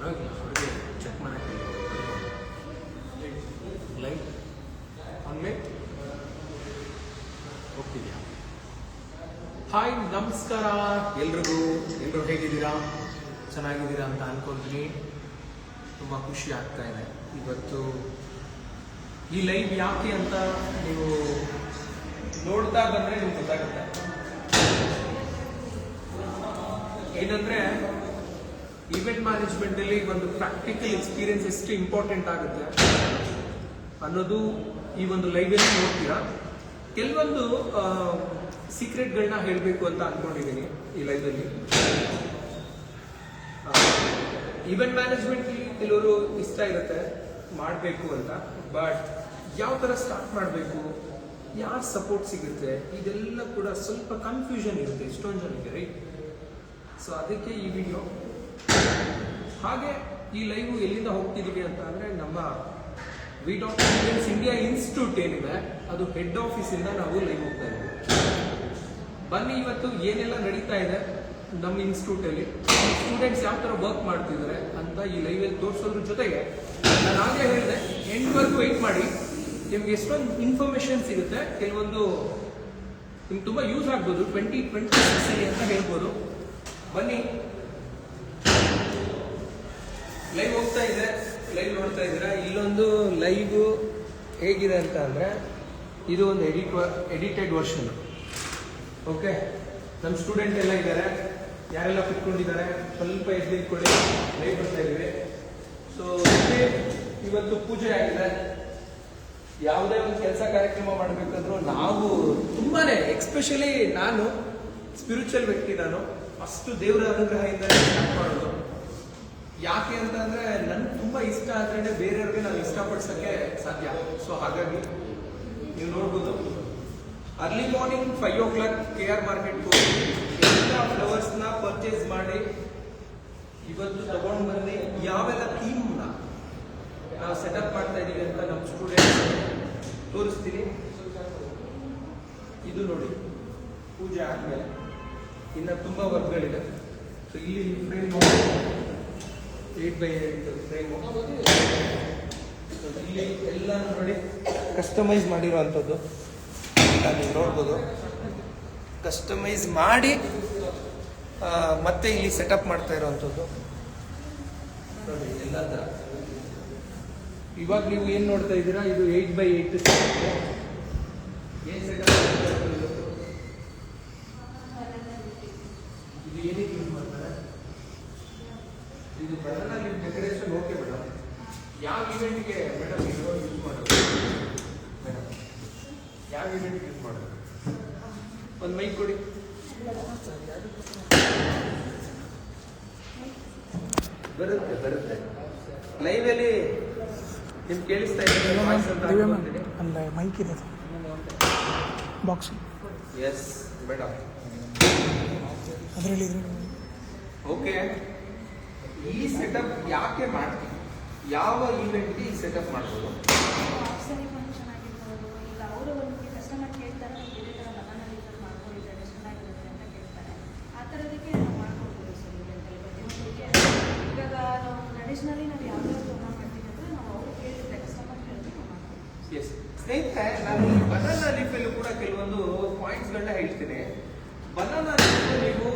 ಪರವಾಗಿಲ್ಲ, ಹೊರಗೆ ಚೆಕ್ ಮಾಡೋಕ್ಕೆ ಲೈಟ್ ಆನ್ಮೇಲೆ ಹೋಗ್ತಿದ್ಯಾ? ಹಾಯ್, ನಮಸ್ಕಾರ ಎಲ್ರಿಗೂ. ಎಲ್ಲರೂ ಹೇಗಿದ್ದೀರಾ? ಚೆನ್ನಾಗಿದ್ದೀರಾ ಅಂತ ಅನ್ಕೊಂತೀನಿ. ತುಂಬ ಖುಷಿ ಆಗ್ತಾ ಇದೆ. ಇವತ್ತು ಈ ಲೈವ್ ಯಾಕೆ ಅಂತ ನೀವು ನೋಡ್ತಾ ಬಂದರೆ ನಿಮ್ಗೆ ಗೊತ್ತಾಗುತ್ತೆ. ಏನಂದ್ರೆ ಈವೆಂಟ್ ಮ್ಯಾನೇಜ್ಮೆಂಟಲ್ಲಿ ಒಂದು ಪ್ರಾಕ್ಟಿಕಲ್ ಎಕ್ಸ್ಪೀರಿಯನ್ಸ್ ಎಷ್ಟು ಇಂಪಾರ್ಟೆಂಟ್ ಆಗುತ್ತೆ ಅನ್ನೋದು ಈ ಒಂದು ಲೈವಲ್ಲಿ ನೋಡ್ತೀರಾ. ಕೆಲವೊಂದು ಸೀಕ್ರೆಟ್ಗಳನ್ನ ಹೇಳಬೇಕು ಅಂತ ಅಂದ್ಕೊಂಡಿದ್ದೀನಿ ಈ ಲೈವಲ್ಲಿ. ಈವೆಂಟ್ ಮ್ಯಾನೇಜ್ಮೆಂಟ್ ಕೆಲವರು ಇಷ್ಟ ಇರುತ್ತೆ ಮಾಡಬೇಕು ಅಂತ, ಬಟ್ ಯಾವ ಥರ ಸ್ಟಾರ್ಟ್ ಮಾಡಬೇಕು, ಯಾರ ಸಪೋರ್ಟ್ ಸಿಗುತ್ತೆ, ಇದೆಲ್ಲ ಕೂಡ ಸ್ವಲ್ಪ ಕನ್ಫ್ಯೂಷನ್ ಇರುತ್ತೆ ಎಷ್ಟೊಂದು ಜನಕ್ಕೆ, ರೈಟ್? ಸೊ ಅದಕ್ಕೆ ಈ ವಿಡಿಯೋ. ಹಾಗೆ ಈ ಲೈವ್ ಎಲ್ಲಿಂದ ಹೋಗ್ತಿದ್ದೀವಿ ಅಂತ ಅಂದರೆ, ನಮ್ಮ wheat of events India institute ಏನಿದೆ ಅದು ಹೆಡ್ ಆಫೀಸಿಂದ ನಾವು ಲೈವ್ ಹೋಗ್ತಾ ಇದ್ದೀವಿ. ಬನ್ನಿ ಇವತ್ತು ಏನೆಲ್ಲ ನಡೀತಾ ಇದೆ ನಮ್ಮ ಇನ್ಸ್ಟಿಟ್ಯೂಟಲ್ಲಿ, ಸ್ಟೂಡೆಂಟ್ಸ್ ಯಾವ ಥರ ವರ್ಕ್ ಮಾಡ್ತಿದ್ದಾರೆ ಅಂತ ಈ ಲೈವಲ್ಲಿ ತೋರಿಸೋದ್ರ ಜೊತೆಗೆ ನಾನು ಆಗಲೇ ಹೇಳಿದೆ, ಎಂಡ್ವರೆಗೂ ವೆಯ್ಟ್ ಮಾಡಿ. ನಿಮ್ಗೆ ಎಷ್ಟೊಂದು ಇನ್ಫಾರ್ಮೇಶನ್ ಸಿಗುತ್ತೆ, ಕೆಲವೊಂದು ನಿಮ್ಗೆ ತುಂಬ ಯೂಸ್ ಆಗ್ಬೋದು 2026 ಅಂತ ಹೇಳ್ಬೋದು. ಬನ್ನಿ, ಲೈವ್ ಹೋಗ್ತಾ ಇದೆ, ಲೈವ್ ನೋಡ್ತಾ ಇದ್ದೀರಾ. ಇಲ್ಲೊಂದು ಲೈವ್ ಹೇಗಿದೆ ಅಂತ ಅಂದರೆ, ಇದು ಒಂದು ಎಡಿಟೆಡ್ ವರ್ಷನ್. ಓಕೆ, ನಮ್ಮ ಸ್ಟೂಡೆಂಟ್ ಎಲ್ಲ ಇದ್ದಾರೆ, ಯಾರೆಲ್ಲ ಕುತ್ಕೊಂಡಿದ್ದಾರೆ ಸ್ವಲ್ಪ ಎದ್ದು ಇಟ್ಕೊಳ್ಳಿ, ಲೈವ್ ಬರ್ತಾ ಇದ್ದೀವಿ. ಸೊ ಇವತ್ತು ಪೂಜೆ ಆಗಿದೆ. ಯಾವುದೇ ಒಂದು ಕೆಲಸ ಕಾರ್ಯಕ್ರಮ ಮಾಡಬೇಕಂದ್ರೂ ನಾವು ತುಂಬಾನೇ, ಎಕ್ಸ್ಪೆಷಲಿ ನಾನು ಸ್ಪಿರಿಚುವಲ್ ವ್ಯಕ್ತಿ, ನಾನು ಫಸ್ಟ್ ದೇವರ ಅನುಗ್ರಹದಿಂದ ಸ್ಟಾರ್ಟ್ ಮಾಡೋದು. ಯಾಕೆ ಅಂತ ಅಂದ್ರೆ ನನ್ಗೆ ತುಂಬಾ ಇಷ್ಟ ಆದ್ರೆ ಬೇರೆಯವ್ರಿಗೆ ನಾವು ಇಷ್ಟಪಡಿಸೋಕ್ಕೆ ಸಾಧ್ಯ. ಸೊ ಹಾಗಾಗಿ ನೀವು ನೋಡ್ಬೋದು, ಅರ್ಲಿ ಮಾರ್ನಿಂಗ್ 5 o'clock KR ಮಾರ್ಕೆಟ್ಗೆ ಹೋಗಿ ಎಲ್ಲ ಫ್ಲವರ್ಸ್ನ ಪರ್ಚೇಸ್ ಮಾಡಿ ಇವತ್ತು ತಗೊಂಡು ಬಂದು ಯಾವೆಲ್ಲ ಥೀಮ್ನ ನಾವು ಸೆಟಪ್ ಮಾಡ್ತಾ ಇದೀವಿ ಅಂತ ನಮ್ಮ ಸ್ಟೂಡೆಂಟ್ಸ್ ತೋರಿಸ್ತೀನಿ. ಇದು ನೋಡಿ, ಪೂಜೆ ಆದ್ಮೇಲೆ ಇನ್ನು ತುಂಬಾ ವರ್ಕ್ಗಳಿದೆ. ಸೊ ಇಲ್ಲಿ ಫ್ರೇಮ್ ನೋಡಿ, 8x8 ಫ್ರೇಮು. ಇಲ್ಲಿ ಎಲ್ಲ ನೋಡಿ ಕಸ್ಟಮೈಸ್ ಮಾಡಿರೋವಂಥದ್ದು ನೀವು ನೋಡ್ಬೋದು. ಕಸ್ಟಮೈಸ್ ಮಾಡಿ ಮತ್ತೆ ಇಲ್ಲಿ ಸೆಟಪ್ ಮಾಡ್ತಾ ಇರೋವಂಥದ್ದು ನೋಡಿ, ಎಲ್ಲ ಥರ. ಇವಾಗ ನೀವು ಏನು ನೋಡ್ತಾ ಇದ್ದೀರಾ, ಇದು 8x8 ಏನು ಸೆಟಪ್ ಇದು ಏನಕ್ಕೆ ಯೂಸ್ ಮಾಡ್ತಾರೆ? ಇದು banana leaf decoration. Okay madam, ಯಾವ ಇವೆಂಟ್ಗೆ ಮೇಡಮ್ ಇದು ಯೂಸ್ ಮಾಡೋದು? ಮೇಡಮ್ ಯಾವ ಇವೆಂಟ್ಗೆ ಯೂಸ್ ಮಾಡೋದು? ಒಂದು ಮೈಕ್ ಕೊಡಿ. ಬರುತ್ತೆ ಬರುತ್ತೆ. ಲೈವಲ್ಲಿ ನಿಮ್ಗೆ ಕೇಳಿಸ್ತಾ ಇದೆ ವಾಯ್ಸ್ ಅಂತ ಅನ್ಕೊಂತೀನಿ. ಅಲ್ಲ, ಮೈಕ್ ಇದೆ ಬಾಕ್ಸ್. ಎಸ್ ಮೇಡಮ್, ಅದರಲ್ಲಿ ಓಕೆ. ಈ ಸೆಟಪ್ ಯಾಕೆ ಮಾಡ್ತೀವಿ? ಯಾವ ಈವೆಂಟ್ಗೆ ಈ ಸೆಟಪ್ ಮಾಡ್ಬೋದು? ಚೆನ್ನಾಗಿರ್ಬೋದು. ಈಗ ಅವರು ಒಂದು ಕಸ್ಟಮರ್ ಕೇಳ್ತಾರೆ, ಬೇರೆ ಥರ ಬನಾನಾ ಲೀಫಲ್ಲಿ ಮಾಡ್ಕೊಂಡಿದ್ದಾರೆ, ಚೆನ್ನಾಗಿರುತ್ತೆ ಅಂತ ಕೇಳ್ತಾರೆ. ಆ ಥರದಕ್ಕೆ ನಾವು ಮಾಡ್ಕೊಡ್ಬೋದು ಸರ್ ಈವೆಂಟಲ್ಲಿ ಪ್ರತಿಯೊಂದಕ್ಕೆ. ಇವಾಗ ನಾವು ಟ್ರೆಡಿಷ್ನಲಿ ನಾವು ಯಾವ್ಯಾವ ಪ್ರೋಗ್ರಾಮ್ ಮಾಡ್ತೀವಿ ಅಂದರೆ, ನಾವು ಅವ್ರು ಕೇಳಿದ್ರೆ ಕಸ್ಟಮರ್ ಕೇಳಿದ್ರೆ ನಾವು ಮಾಡ್ತೀವಿ. ಎಸ್ ಸ್ನೇಹಿತರೆ, ನಾನು ಈ ಬನಾನಾ ಲೀಫಲ್ಲೂ ಕೂಡ ಕೆಲವೊಂದು ಪಾಯಿಂಟ್ಸ್ಗಳನ್ನ ಹೇಳ್ತೀನಿ. ಬನಾನಾ ಲೀಫ್ ನೀವು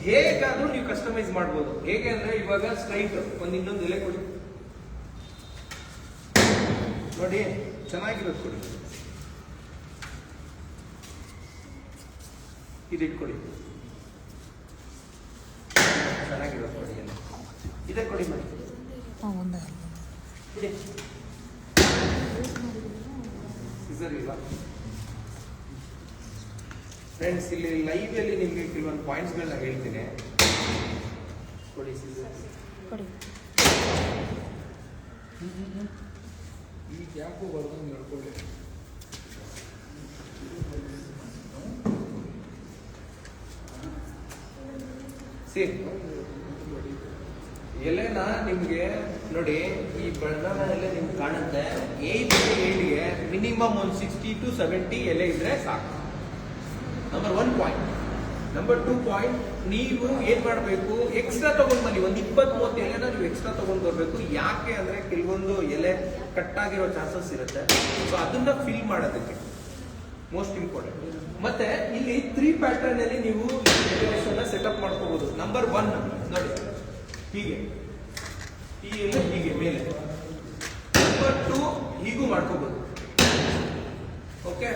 ಹೇಗಾದ್ರೂ ನೀವು ಕಸ್ಟಮೈಸ್ ಮಾಡ್ಬೋದು. ಹೇಗೆ ಅಂದ್ರೆ, ಇವಾಗ ಸ್ಟ್ರೈಟ್ ಒಂದು ಇನ್ನೊಂದು ಎಲೆ ಕೊಡಿ ನೋಡಿ, ಚೆನ್ನಾಗಿರೋದು ಕೊಡಿ. ಇದು ಇಟ್ಕೊಡಿ, ಚೆನ್ನಾಗಿರೋದು ಕೊಡಿ. ಎಲ್ಲ ಇದೇ ಕೊಡಿ ಮಾಡಿ, ಒಂದೇ ಬಿಡಿ. ಸಿಸರ್ ಇಲ್ಲ ಫ್ರೆಂಡ್ಸ್. ಇಲ್ಲಿ ಲೈವ್ ಅಲ್ಲಿ ನಿಮಗೆ ಕೆಲವೊಂದು ಪಾಯಿಂಟ್ಸ್ಗಳನ್ನ ಹೇಳ್ತೀನಿ, ಕೊಡಿ ಸಿಸರ್. ಕೊಡಿ. ಈ ಗ್ಯಾಪು ಬರ್ದಂಗೆ ನಡ್ಕೊಳ್ಳಿ. ಸೇಮ್ ಎಲೆನ ನಿಮ್ಗೆ ನೋಡಿ, ಈ ಬನಾನಾ ಎಲೆ ನಿಮ್ಗೆ ಕಾಣುತ್ತೆ. 8x8ಗೆ ಮಿನಿಮಮ್ ಒಂದು 60 to 70 ಎಲೆ ಇದ್ರೆ ಸಾಕು. Number 1 point. ನಂಬರ್ 2 ಪಾಯಿಂಟ್, ನೀವು ಏನ್ ಮಾಡಬೇಕು, ಎಕ್ಸ್ಟ್ರಾ ತಗೊಂಡ್ ಬನ್ನಿ. ಒಂದು 20-30 ಎಲೆನ ನೀವು ಎಕ್ಸ್ಟ್ರಾ ತಗೊಂಡ್ ಬರ್ಬೇಕು. ಯಾಕೆ ಅಂದ್ರೆ ಕೆಲವೊಂದು ಎಲೆ ಕಟ್ ಆಗಿರೋ ಚಾನ್ಸಸ್ ಇರುತ್ತೆ. ಸೊ ಅದನ್ನ ಫಿಲ್ ಮಾಡೋದಕ್ಕೆ ಮೋಸ್ಟ್ ಇಂಪಾರ್ಟೆಂಟ್. ಮತ್ತೆ ಇಲ್ಲಿ 3 ಪ್ಯಾಟರ್ನ್ ಅಲ್ಲಿ ನೀವು ಸೆಟಪ್ ಮಾಡ್ಕೋಬಹುದು. ನಂಬರ್ 1 ನೋಡಿ, ಹೀಗೆ ಈ ಎಲೆ ಹೀಗೆ ಮೇಲೆ. ನಂಬರ್ 2 ಹೀಗೂ ಮಾಡ್ಕೋಬಹುದು. ಓಕೆ,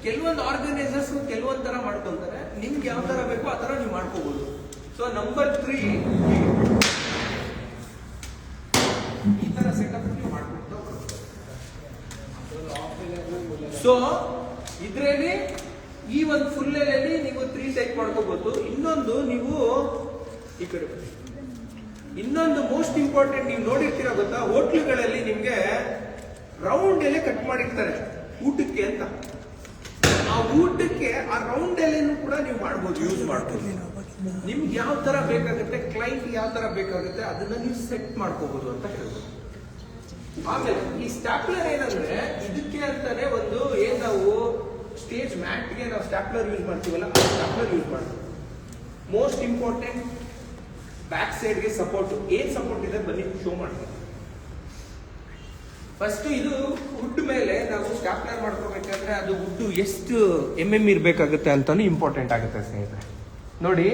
ಕೆಲವೊಂದು ಆರ್ಗನೈಸರ್ಸ್ ಕೆಲವೊಂದ್ ತರ ಮಾಡ್ಕೊಂತಾರೆ. ನಿಮ್ಗೆ ಯಾವ ತರ ಬೇಕೋ ಆ ತರ ನೀವು ಮಾಡ್ಕೋಬಹುದು. ಸೊ ನಂಬರ್ 3 ಈ ತರ ಸೆಟಪ್ ನೀವು ಮಾಡ್ಕೊಂಡು, ಸೊ ಇದ್ರಲ್ಲಿ ಈ ಒಂದು ಫುಲ್ ಎಲೆಯಲ್ಲಿ ನೀವು 3 ಟೈಪ್ ಮಾಡ್ಕೋಬಹುದು. ಇನ್ನೊಂದು ನೀವು ಈ ಕಡೆ ಬನ್ನಿ. ಇನ್ನೊಂದು ಮೋಸ್ಟ್ ಇಂಪಾರ್ಟೆಂಟ್, ನೀವು ನೋಡಿರ್ತೀರ ಗೊತ್ತಾ, ಹೋಟ್ಲುಗಳಲ್ಲಿ ನಿಮ್ಗೆ ರೌಂಡ್ ಎಲೆ ಕಟ್ ಮಾಡಿರ್ತಾರೆ ಊಟಕ್ಕೆ ಅಂತ. ಆ ಊಟಕ್ಕೆ ಆ ರೌಂಡ್ ಎಲೆನೂ ಕೂಡ ನೀವು ಮಾಡ್ಬೋದು, ಯೂಸ್ ಮಾಡ್ಬೋದು. ನಿಮ್ಗೆ ಯಾವ ತರ ಬೇಕಾಗುತ್ತೆ, ಕ್ಲೈಂಟ್ ಯಾವ ತರ ಬೇಕಾಗುತ್ತೆ ಅದನ್ನ ನೀವು ಸೆಟ್ ಮಾಡ್ಕೋಬಹುದು ಅಂತ ಹೇಳ್ಬೋದು. ಆಮೇಲೆ ಈ ಸ್ಟಾಪ್ಲರ್ ಏನಂದ್ರೆ, ಇದಕ್ಕೆ ಅಂತಾನೆ ಒಂದು ಏನ್ ನಾವು ಸ್ಟೇಜ್ ಮ್ಯಾಟ್ಗೆ ನಾವು ಸ್ಟಾಪ್ಲರ್ ಯೂಸ್ ಮಾಡ್ತೀವಲ್ಲ, ಆ ಸ್ಟಾಪ್ಲರ್ ಯೂಸ್ ಮಾಡ್ತೀವಿ. ಮೋಸ್ಟ್ ಇಂಪಾರ್ಟೆಂಟ್, ಬ್ಯಾಕ್ ಸೈಡ್ಗೆ ಸಪೋರ್ಟ್. ಏನ್ ಸಪೋರ್ಟ್ ಇದೆ ಬನ್ನಿ ಶೋ ಮಾಡ್ತೀವಿ. ಫಸ್ಟ್ ಇದು ವುಡ್ ಮೇಲೆ ನಾವು ಸ್ಟಾಪ್ಲರ್ ಮಾಡ್ಕೋಬೇಕಂದ್ರೆ ಅದು ವುಡ್ ಎಷ್ಟು mm ಇರಬೇಕಾಗುತ್ತೆ ಅಂತಾನು ಇಂಪಾರ್ಟೆಂಟ್ ಆಗುತ್ತೆ ಸ್ನೇಹಿತರೆ. ನೋಡಿ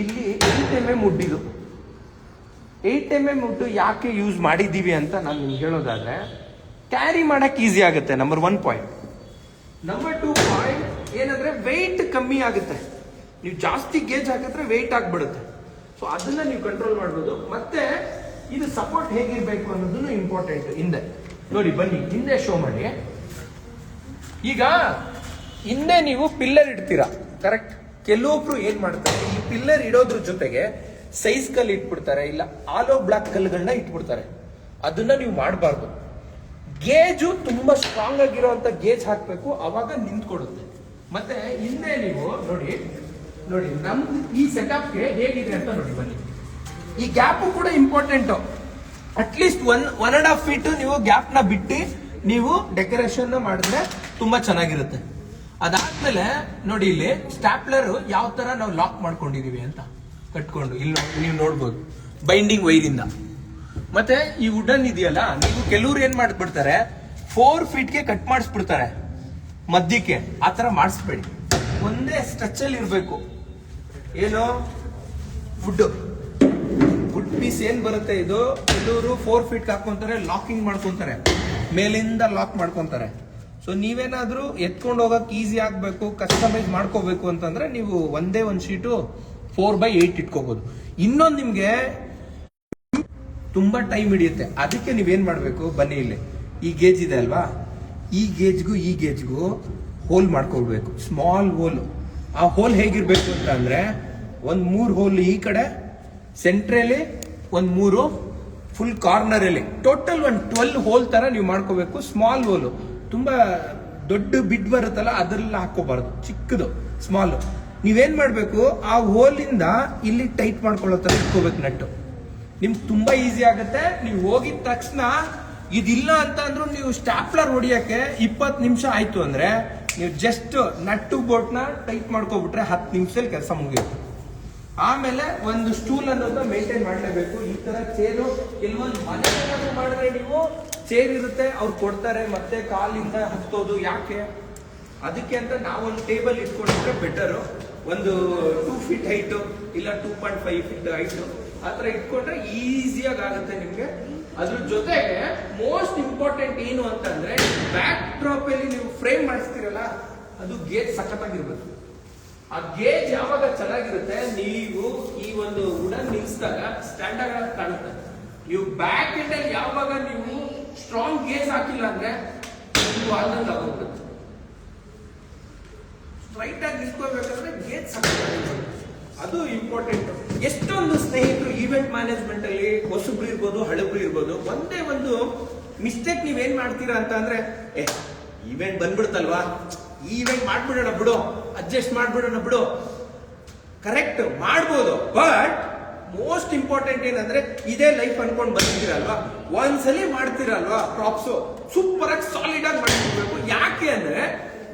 ಇಲ್ಲಿ 8 mm ವುಡ್. ಇದು 8 mm ವುಡ್ ಯಾಕೆ ಯೂಸ್ ಮಾಡಿದ್ದೀವಿ ಅಂತ ನಾನು ನಿಮ್ಗೆ ಹೇಳೋದಾದ್ರೆ, ಕ್ಯಾರಿ ಮಾಡಕ್ ಈಸಿ ಆಗುತ್ತೆ. Number 1 point. ನಂಬರ್ 2 ಪಾಯಿಂಟ್ ಏನಂದ್ರೆ, ವೆಯ್ಟ್ ಕಮ್ಮಿ ಆಗುತ್ತೆ. ನೀವು ಜಾಸ್ತಿ ಗೇಜ್ ಹಾಕಿದ್ರೆ ವೆಯ್ಟ್ ಆಗ್ಬಿಡುತ್ತೆ. ಸೊ ಅದನ್ನ ನೀವು ಕಂಟ್ರೋಲ್ ಮಾಡ್ಬೋದು. ಮತ್ತೆ ಇದು ಸಪೋರ್ಟ್ ಹೇಗಿರ್ಬೇಕು ಅನ್ನೋದನ್ನು ಇಂಪಾರ್ಟೆಂಟ್. ಹಿಂದೆ ನೋಡಿ, ಬನ್ನಿ ಹಿಂದೆ ಶೋ ಮಾಡಿ. ಈಗ ಹಿಂದೆ ನೀವು ಪಿಲ್ಲರ್ ಇಡ್ತೀರಾ, ಕರೆಕ್ಟ್? ಕೆಲವೊಬ್ರು ಏನ್ ಮಾಡ್ತಾರೆ, ಈ ಪಿಲ್ಲರ್ ಇಡೋದ್ರ ಜೊತೆಗೆ ಸೈಜ್ ಕಲ್ಲು ಇಟ್ಬಿಡ್ತಾರೆ, ಇಲ್ಲ ಆಲೋ ಬ್ಲಾಕ್ ಕಲ್ಲುಗಳನ್ನ ಇಟ್ಬಿಡ್ತಾರೆ. ಅದನ್ನ ನೀವು ಮಾಡಬಾರ್ದು. ಗೇಜು ತುಂಬಾ ಸ್ಟ್ರಾಂಗ್ ಆಗಿರೋಂಥ ಗೇಜ್ ಹಾಕ್ಬೇಕು, ಅವಾಗ ನಿಂತ್ಕೊಡುತ್ತೆ. ಮತ್ತೆ ಹಿಂದೆ ನೀವು ನೋಡಿ ನೋಡಿ ನಮ್ದು ಈ ಸೆಟಪ್ಗೆ ಹೇಗಿದೆ ಅಂತ ನೋಡಿ ಬನ್ನಿ. ಈ ಗ್ಯಾಪ್ ಕೂಡ ಇಂಪಾರ್ಟೆಂಟ್. ಅಟ್ಲೀಸ್ಟ್ 1.5 ಫೀಟ್ ನೀವು ಗ್ಯಾಪ್ ನ ಬಿಟ್ಟು ನೀವು ಡೆಕೋರೇಷನ್ ಮಾಡಿದ್ರೆ ತುಂಬಾ ಚೆನ್ನಾಗಿರುತ್ತೆ. ಅದಾದ್ಮೇಲೆ ನೋಡಿ, ಇಲ್ಲಿ ಸ್ಟಾಪ್ಲರ್ ಯಾವ ತರ ನಾವು ಲಾಕ್ ಮಾಡ್ಕೊಂಡಿದೀವಿ ಅಂತ ಕಟ್ಕೊಂಡು ಇಲ್ಲಿ ನೀವು ನೋಡ್ಬೋದು, ಬೈಂಡಿಂಗ್ ವೈರಿಂದ. ಮತ್ತೆ ಈ ವುಡನ್ ಇದೆಯಲ್ಲ, ನೀವು ಕೆಲವ್ರು ಏನ್ ಮಾಡ್ಬಿಡ್ತಾರೆ, 4 ಫೀಟ್ಗೆ ಕಟ್ ಮಾಡಿಸ್ಬಿಡ್ತಾರೆ ಮಧ್ಯಕ್ಕೆ. ಆ ತರ ಮಾಡಿಸ್ಬೇಡಿ, ಒಂದೇ ಸ್ಟ್ರೆಚ್ ಅಲ್ಲಿ ಇರ್ಬೇಕು. ಏನು ವುಡ್ ಪೀಸ್ ಏನ್ ಬರುತ್ತೆ, ಇದು ಕೆಲವರು 4 ಫೀಟ್ ಹಾಕೊಂತಾರೆ, ಲಾಕಿಂಗ್ ಮಾಡ್ಕೊಂತಾರೆ, ಮೇಲಿಂದ ಲಾಕ್ ಮಾಡ್ಕೊಂತಾರೆ. ಸೊ ನೀವೇನಾದ್ರೂ ಎತ್ಕೊಂಡು ಹೋಗಕ್ ಈಸಿ ಆಗ್ಬೇಕು, ಕಸ್ಟಮೈಸ್ ಮಾಡ್ಕೋಬೇಕು ಅಂತಂದ್ರೆ ನೀವು ಒಂದೇ ಒಂದು ಶೀಟು 4/8 ಇಟ್ಕೋಬಹುದು. ಇನ್ನೊಂದು ನಿಮ್ಗೆ ತುಂಬಾ ಟೈಮ್ ಹಿಡಿಯುತ್ತೆ. ಅದಕ್ಕೆ ನೀವೇನ್ ಮಾಡ್ಬೇಕು, ಬನ್ನಿ ಇಲ್ಲಿ ಈ ಗೇಜ್ ಇದೆ ಅಲ್ವಾ, ಈ ಗೇಜ್ಗೂ ಹೋಲ್ ಮಾಡ್ಕೊಳ್ಬೇಕು, ಸ್ಮಾಲ್ ಹೋಲ್. ಆ ಹೋಲ್ ಹೇಗಿರ್ಬೇಕು ಅಂತ ಅಂದ್ರೆ, 3 ಹೋಲ್ ಈ ಕಡೆ ಸೆಂಟ್ರಲ್ಲಿ, 3 ಫುಲ್ ಕಾರ್ನರ್ ಅಲ್ಲಿ, ಟೋಟಲ್ 12 ಹೋಲ್ ತರ ನೀವು ಮಾಡ್ಕೋಬೇಕು. ಸ್ಮಾಲ್ ಹೋಲ್, ತುಂಬಾ ದೊಡ್ಡ ಬಿಡ್ ಬರುತ್ತಲ್ಲ ಅದ್ರಲ್ಲಿ ಹಾಕೋಬಾರ್ದು, ಚಿಕ್ಕದು ಸ್ಮಾಲ್. ನೀವೇನ್ ಮಾಡ್ಬೇಕು, ಆ ಹೋಲಿಂದ ಇಲ್ಲಿ ಟೈಟ್ ಮಾಡ್ಕೊಳ್ಳೋ ತರ ಇಟ್ಕೋಬೇಕು ನಟ್ಟು. ನಿಮ್ಗೆ ತುಂಬಾ ಈಸಿ ಆಗುತ್ತೆ. ನೀವು ಹೋಗಿದ ತಕ್ಷಣ ಇದಿಲ್ಲ ಅಂತ ಅಂದ್ರೂ ನೀವು ಸ್ಟಾಪ್ಲರ್ ಹೊಡಿಯಕ್ಕೆ 20 ನಿಮಿಷ ಆಯ್ತು ಅಂದ್ರೆ, ನೀವು ಜಸ್ಟ್ ನಟ್ಟು ಬೋಟ್ನ ಟೈಟ್ ಮಾಡ್ಕೊಬಿಟ್ರೆ 10 ನಿಮಿಷದಲ್ಲಿ ಕೆಲಸ ಮುಗಿಯುತ್ತೆ. ಆಮೇಲೆ ಒಂದು ಸ್ಟೂಲ್ ಅನ್ನೋದನ್ನ ಮೇಂಟೈನ್ ಮಾಡಲೇಬೇಕು. ಈ ತರ ಚೇರು, ಕೆಲವೊಂದು ಮನೆ ಮಾಡಿದ್ರೆ ನೀವು ಚೇರ್ ಇರುತ್ತೆ, ಅವ್ರು ಕೊಡ್ತಾರೆ, ಮತ್ತೆ ಕಾಲಿಂದ ಹತ್ತೋದು. ಯಾಕೆ? ಅದಕ್ಕೆ ಅಂತ ನಾವೊಂದು ಟೇಬಲ್ ಇಟ್ಕೊಂಡಿದ್ರೆ ಬೆಟರು. ಒಂದು 2 ಫೀಟ್ ಹೈಟು ಇಲ್ಲ 2.5 ಫೀಟ್ ಹೈಟು ಆ ಥರ ಇಟ್ಕೊಂಡ್ರೆ ಈಸಿಯಾಗಿ ಆಗುತ್ತೆ ನಿಮ್ಗೆ. ಅದ್ರ ಜೊತೆಗೆ ಮೋಸ್ಟ್ ಇಂಪಾರ್ಟೆಂಟ್ ಏನು ಅಂತಂದ್ರೆ, ಬ್ಯಾಕ್ ಡ್ರಾಪ್ ಅಲ್ಲಿ ನೀವು ಫ್ರೇಮ್ ಮಾಡಿಸ್ತೀರಲ್ಲ, ಅದು ಗೇಜ್ ಸಖತ್ತಾಗಿರ್ಬೇಕು. ಆ ಗೇಜ್ ಯಾವಾಗ ಚೆನ್ನಾಗಿರುತ್ತೆ, ನೀವು ಈ ಒಂದು ವುಡನ್ ನಿಲ್ಸಿದಾಗ ಸ್ಟ್ಯಾಂಡರ್ಡ್ ಆಗಿ ಕಾಣುತ್ತೆ. ನೀವು ಬ್ಯಾಕ್ ಎಂಡ್ ಅಲ್ಲಿ ಯಾವಾಗ ನೀವು ಸ್ಟ್ರಾಂಗ್ ಗೇಜ್ ಹಾಕಿಲ್ಲ ಅಂದ್ರೆ ನೀವು ಆದಂಗೆ ಆಗೋಗ್ಬಿಡುತ್ತೆ. ಸ್ಟ್ರೈಟ್ ಆಗಿ ನಿಲ್ಸ್ಕೋಬೇಕಂದ್ರೆ ಗೇಜ್ ಸಖತ್ತಾಗಿರ್ಬೇಕು, ಅದು ಇಂಪಾರ್ಟೆಂಟ್. ಎಷ್ಟೊಂದು ಸ್ನೇಹಿತರು ಈವೆಂಟ್ ಮ್ಯಾನೇಜ್ಮೆಂಟ್ ಅಲ್ಲಿ ಹೊಸಬ್ರು ಇರ್ಬೋದು, ಹಳಬ್ರು ಇರ್ಬೋದು, ಒಂದೇ ಒಂದು ಮಿಸ್ಟೇಕ್ ನೀವೇನ್ ಮಾಡ್ತೀರಾ ಅಂತ ಅಂದ್ರೆ, ಈವೆಂಟ್ ಬಂದ್ಬಿಡ್ತಲ್ವಾ, ಈವೆಂಟ್ ಮಾಡ್ಬಿಡೋಣ ಬಿಡು, ಅಡ್ಜಸ್ಟ್ ಮಾಡ್ಬಿಡೋಣ ಬಿಡು. ಕರೆಕ್ಟ್ ಮಾಡ್ಬೋದು, ಬಟ್ ಮೋಸ್ಟ್ ಇಂಪಾರ್ಟೆಂಟ್ ಏನಂದ್ರೆ, ಇದೇ ಲೈಫ್ ಅನ್ಕೊಂಡು ಬಂದಿದ್ದೀರಲ್ವಾ, ಒಂದ್ಸಲಿ ಮಾಡ್ತೀರಲ್ವಾ ಪ್ರಾಪ್ಸ್ ಸೂಪರ್ ಆಗಿ ಸಾಲಿಡ್ ಆಗಿ ಮಾಡ್ಕೊಳ್ಬೇಕು. ಯಾಕೆ ಅಂದ್ರೆ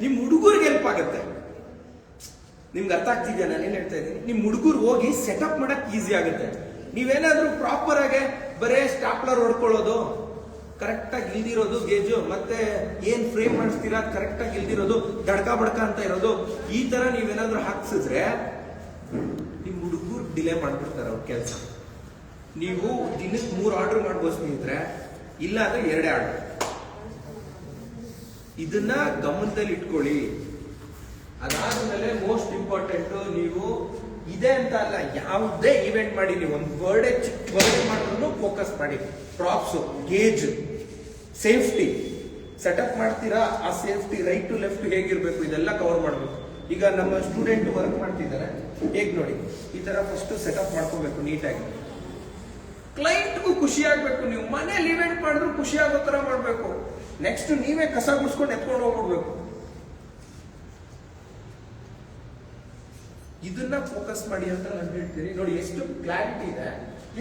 ನಿಮ್ ಹುಡುಗರಿಗೆ ಹೆಲ್ಪ್ ಆಗುತ್ತೆ. ನಿಮ್ಗೆ ಅರ್ಥ ಆಗ್ತಿದ್ಯಾ ನಾನು ಏನ್ ಹೇಳ್ತಾ ಇದ್ದೀನಿ? ನಿಮ್ ಹುಡುಗರು ಹೋಗಿ ಸೆಟಪ್ ಮಾಡಕ್ ಈಸಿ ಆಗುತ್ತೆ. ನೀವೇನಾದ್ರೂ ಪ್ರಾಪರ್ ಆಗಿ ಬರೇ ಸ್ಟಾಪ್ಲರ್ ಹೊಡ್ಕೊಳ್ಳೋದು, ಕರೆಕ್ಟ್ ಆಗಿ ಇಲ್ದಿರೋದು ಗೇಜು, ಮತ್ತೆ ಏನ್ ಫ್ರೇಮ್ ಮಾಡಿಸ್ತೀರಾ ಕರೆಕ್ಟ್ ಆಗಿ ಇಲ್ದಿರೋದು, ದಡ್ಕ ಬಡ್ಕ ಅಂತ ಇರೋದು, ಈ ತರ ನೀವೇನಾದ್ರೂ ಹಾಕ್ಸಿದ್ರೆ ನಿಮ್ ಹುಡುಗರು ಡಿಲೇ ಮಾಡ್ಬಿಡ್ತಾರೆ ಅವ್ರ ಕೆಲಸ. ನೀವು ದಿನಕ್ಕೆ 3 ಆರ್ಡರ್ ಮಾಡ್ಬೋದು ಸ್ನೇಹಿತರೆ, ಇಲ್ಲ ಅಂದ್ರೆ 2 ಆರ್ಡರ್. ಇದನ್ನ ಗಮನದಲ್ಲಿ ಇಟ್ಕೊಳ್ಳಿ. ಅದಾದ್ಮೇಲೆ ಮೋಸ್ಟ್ ಇಂಪಾರ್ಟೆಂಟ್, ನೀವು ಇದೆ ಅಂತ ಅಲ್ಲ, ಯಾವುದೇ ಇವೆಂಟ್ ಮಾಡಿ, ನೀವು ಒಂದು ಬರ್ಡೇ ಚಿಕ್ಕ ಬರ್ಡೇ ಮಾಡಿದ್ರು ಫೋಕಸ್ ಮಾಡಿ. ಪ್ರಾಪ್ಸ್, ಗೇಜ್, ಸೇಫ್ಟಿ ಸೆಟಪ್ ಮಾಡ್ತೀರಾ, ಆ ಸೇಫ್ಟಿ ರೈಟ್ ಟು ಲೆಫ್ಟ್ ಹೇಗಿರ್ಬೇಕು ಇದೆಲ್ಲ ಕವರ್ ಮಾಡಬೇಕು. ಈಗ ನಮ್ಮ ಸ್ಟೂಡೆಂಟ್ ವರ್ಕ್ ಮಾಡ್ತಿದ್ದಾರೆ, ಹೇಗ್ ನೋಡಿ ಈ ತರ ಫಸ್ಟ್ ಸೆಟಪ್ ಮಾಡ್ಕೋಬೇಕು ನೀಟಾಗಿ. ಕ್ಲೈಂಟ್ಗೂ ಖುಷಿ ಆಗ್ಬೇಕು. ನೀವು ಮನೇಲಿ ಇವೆಂಟ್ ಮಾಡಿದ್ರು ಖುಷಿ ಆಗೋ ತರ ಮಾಡ್ಬೇಕು. ನೆಕ್ಸ್ಟ್ ನೀವೇ ಕಸ ಗುಡ್ಸ್ಕೊಂಡು ಎತ್ಕೊಂಡು ಹೋಗ್ಬಿಡ್ಬೇಕು. ಇದನ್ನ ಫೋಕಸ್ ಮಾಡಿ ಅಂತ ನಾನು ಹೇಳ್ತೀನಿ. ನೋಡಿ ಎಷ್ಟು ಕ್ಲಾರಿಟಿ ಇದೆ,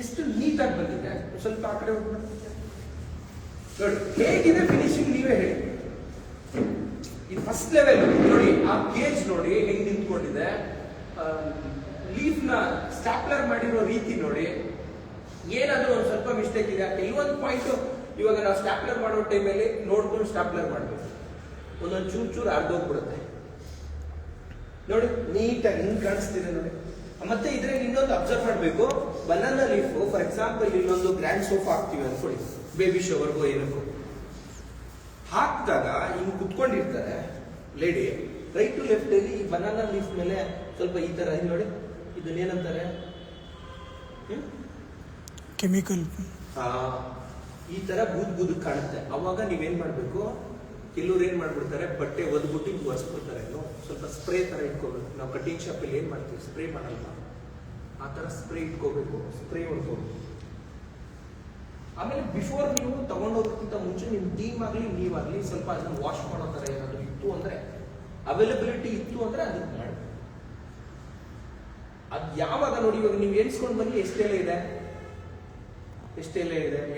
ಎಷ್ಟು ನೀಟಾಗಿ ಬಂದಿದೆ. ಸ್ವಲ್ಪ ಆ ಕಡೆ ಹೋಗ್ಬಿಟ್ಟು ನೋಡಿ ಹೇಗಿದೆ ಫಿನಿಶಿಂಗ್, ನೀವೇ ಹೇಳಿ. ಈ ಫಸ್ಟ್ ಲೆವೆಲ್ ನೋಡಿ, ಆ ಗೇಜ್ ನೋಡಿ ಹೆಂಗ್ ನಿಂತ್ಕೊಂಡಿದೆ, ಲೀಫ್ ನ ಸ್ಟಾಪ್ಲರ್ ಮಾಡಿರೋ ರೀತಿ ನೋಡಿ. ಏನಾದ್ರೂ ಒಂದ್ ಸ್ವಲ್ಪ ಮಿಸ್ಟೇಕ್ ಇದೆ, ಕೆಲವೊಂದು ಪಾಯಿಂಟ್ ಇವಾಗ ನಾವು ಸ್ಟಾಪ್ಲರ್ ಮಾಡೋ ಟೈಮಲ್ಲಿ ನೋಡ್ಕೊಂಡು ಸ್ಟಾಪ್ಲರ್ ಮಾಡ್ಬೇಕು. ಒಂದೊಂದು ಚೂರು ಅರ್ಧೋಗ್ಬಿಡುತ್ತೆ ನೋಡಿ, ನೀಟಾಗಿ ಹಿಂಗ್ ಕಾಣಿಸ್ತಿದೆ ನೋಡಿ. ಮತ್ತೆ ಇದ್ರಲ್ಲಿ ಇನ್ನೊಂದು ಅಬ್ಸರ್ವ್ ಮಾಡ್ಬೇಕು, ಬನಾನಾ ಲೀಫ್ ಫಾರ್ ಎಕ್ಸಾಂಪಲ್ ಇಲ್ಲೊಂದು ಗ್ರ್ಯಾಂಡ್ ಸೋಫಾ ಹಾಕ್ತಿವಿ ಅನ್ಕೊಳ್ಳಿ, ಬೇಬಿ ಶವರ್ಗೋ ಏನಕ್ಕೋ ಹಾಕಿದಾಗ ಹಿಂಗ್ ಕುತ್ಕೊಂಡಿರ್ತಾರೆ ಲೇಡಿ, ರೈಟ್ ಟು ಲೆಫ್ಟ್ ಅಲ್ಲಿ ಈ ಬನಾನಾ ಲೀಫ್ ಮೇಲೆ ಸ್ವಲ್ಪ ಈ ತರ ನೋಡಿ, ಇದನ್ನೇನಂತಾರೆ ಕೆಮಿಕಲ್, ಈ ತರ ಬೂದ್ ಕಾಣುತ್ತೆ. ಅವಾಗ ನೀವೇನ್ ಮಾಡ್ಬೇಕು, ಕೆಲವ್ರು ಏನ್ ಮಾಡ್ಬಿಡ್ತಾರೆ, ಬಟ್ಟೆ ಒದ್ಬಿಟ್ಟು ಒರೆಸ್ಬಿಡ್ತಾರೆ. ಸ್ವಲ್ಪ ಸ್ಪ್ರೇ ತರ ಇಟ್ಕೋಬೇಕು. ನಾವು ಕಟಿಂಗ್ ಶಾಪ್ ಅಲ್ಲಿ ಏನ್ ಮಾಡ್ತೀವಿ, ಸ್ಪ್ರೇ ಮಾಡಲ್ಲ, ಆ ತರ ಸ್ಪ್ರೇ ಇಟ್ಕೋಬೇಕು, ಸ್ಪ್ರೇ ಹೊಡ್ಕೋಬೇಕು. ಆಮೇಲೆ ಬಿಫೋರ್ ನೀವು ತಗೊಂಡೋಗೋದಕ್ಕಿಂತ ಮುಂಚೆ ನಿಮ್ ಟೀಮ್ ಆಗ್ಲಿ ನೀವಾಗ್ಲಿ ಸ್ವಲ್ಪ ಅದನ್ನ ವಾಶ್ ಮಾಡೋ ತರ ಏನಾದ್ರು ಇತ್ತು ಅಂದ್ರೆ, ಅವೈಲಬಿಲಿಟಿ ಇತ್ತು ಅಂದ್ರೆ ಅದನ್ನ ಮಾಡಿ. ಅದ್ ಯಾವಾಗ ನೋಡಿ, ಇವಾಗ ನೀವು ಎಣಿಸ್ಕೊಂಡು ಬನ್ನಿ, ಎಷ್ಟೆಲ್ಲ ಇದೆ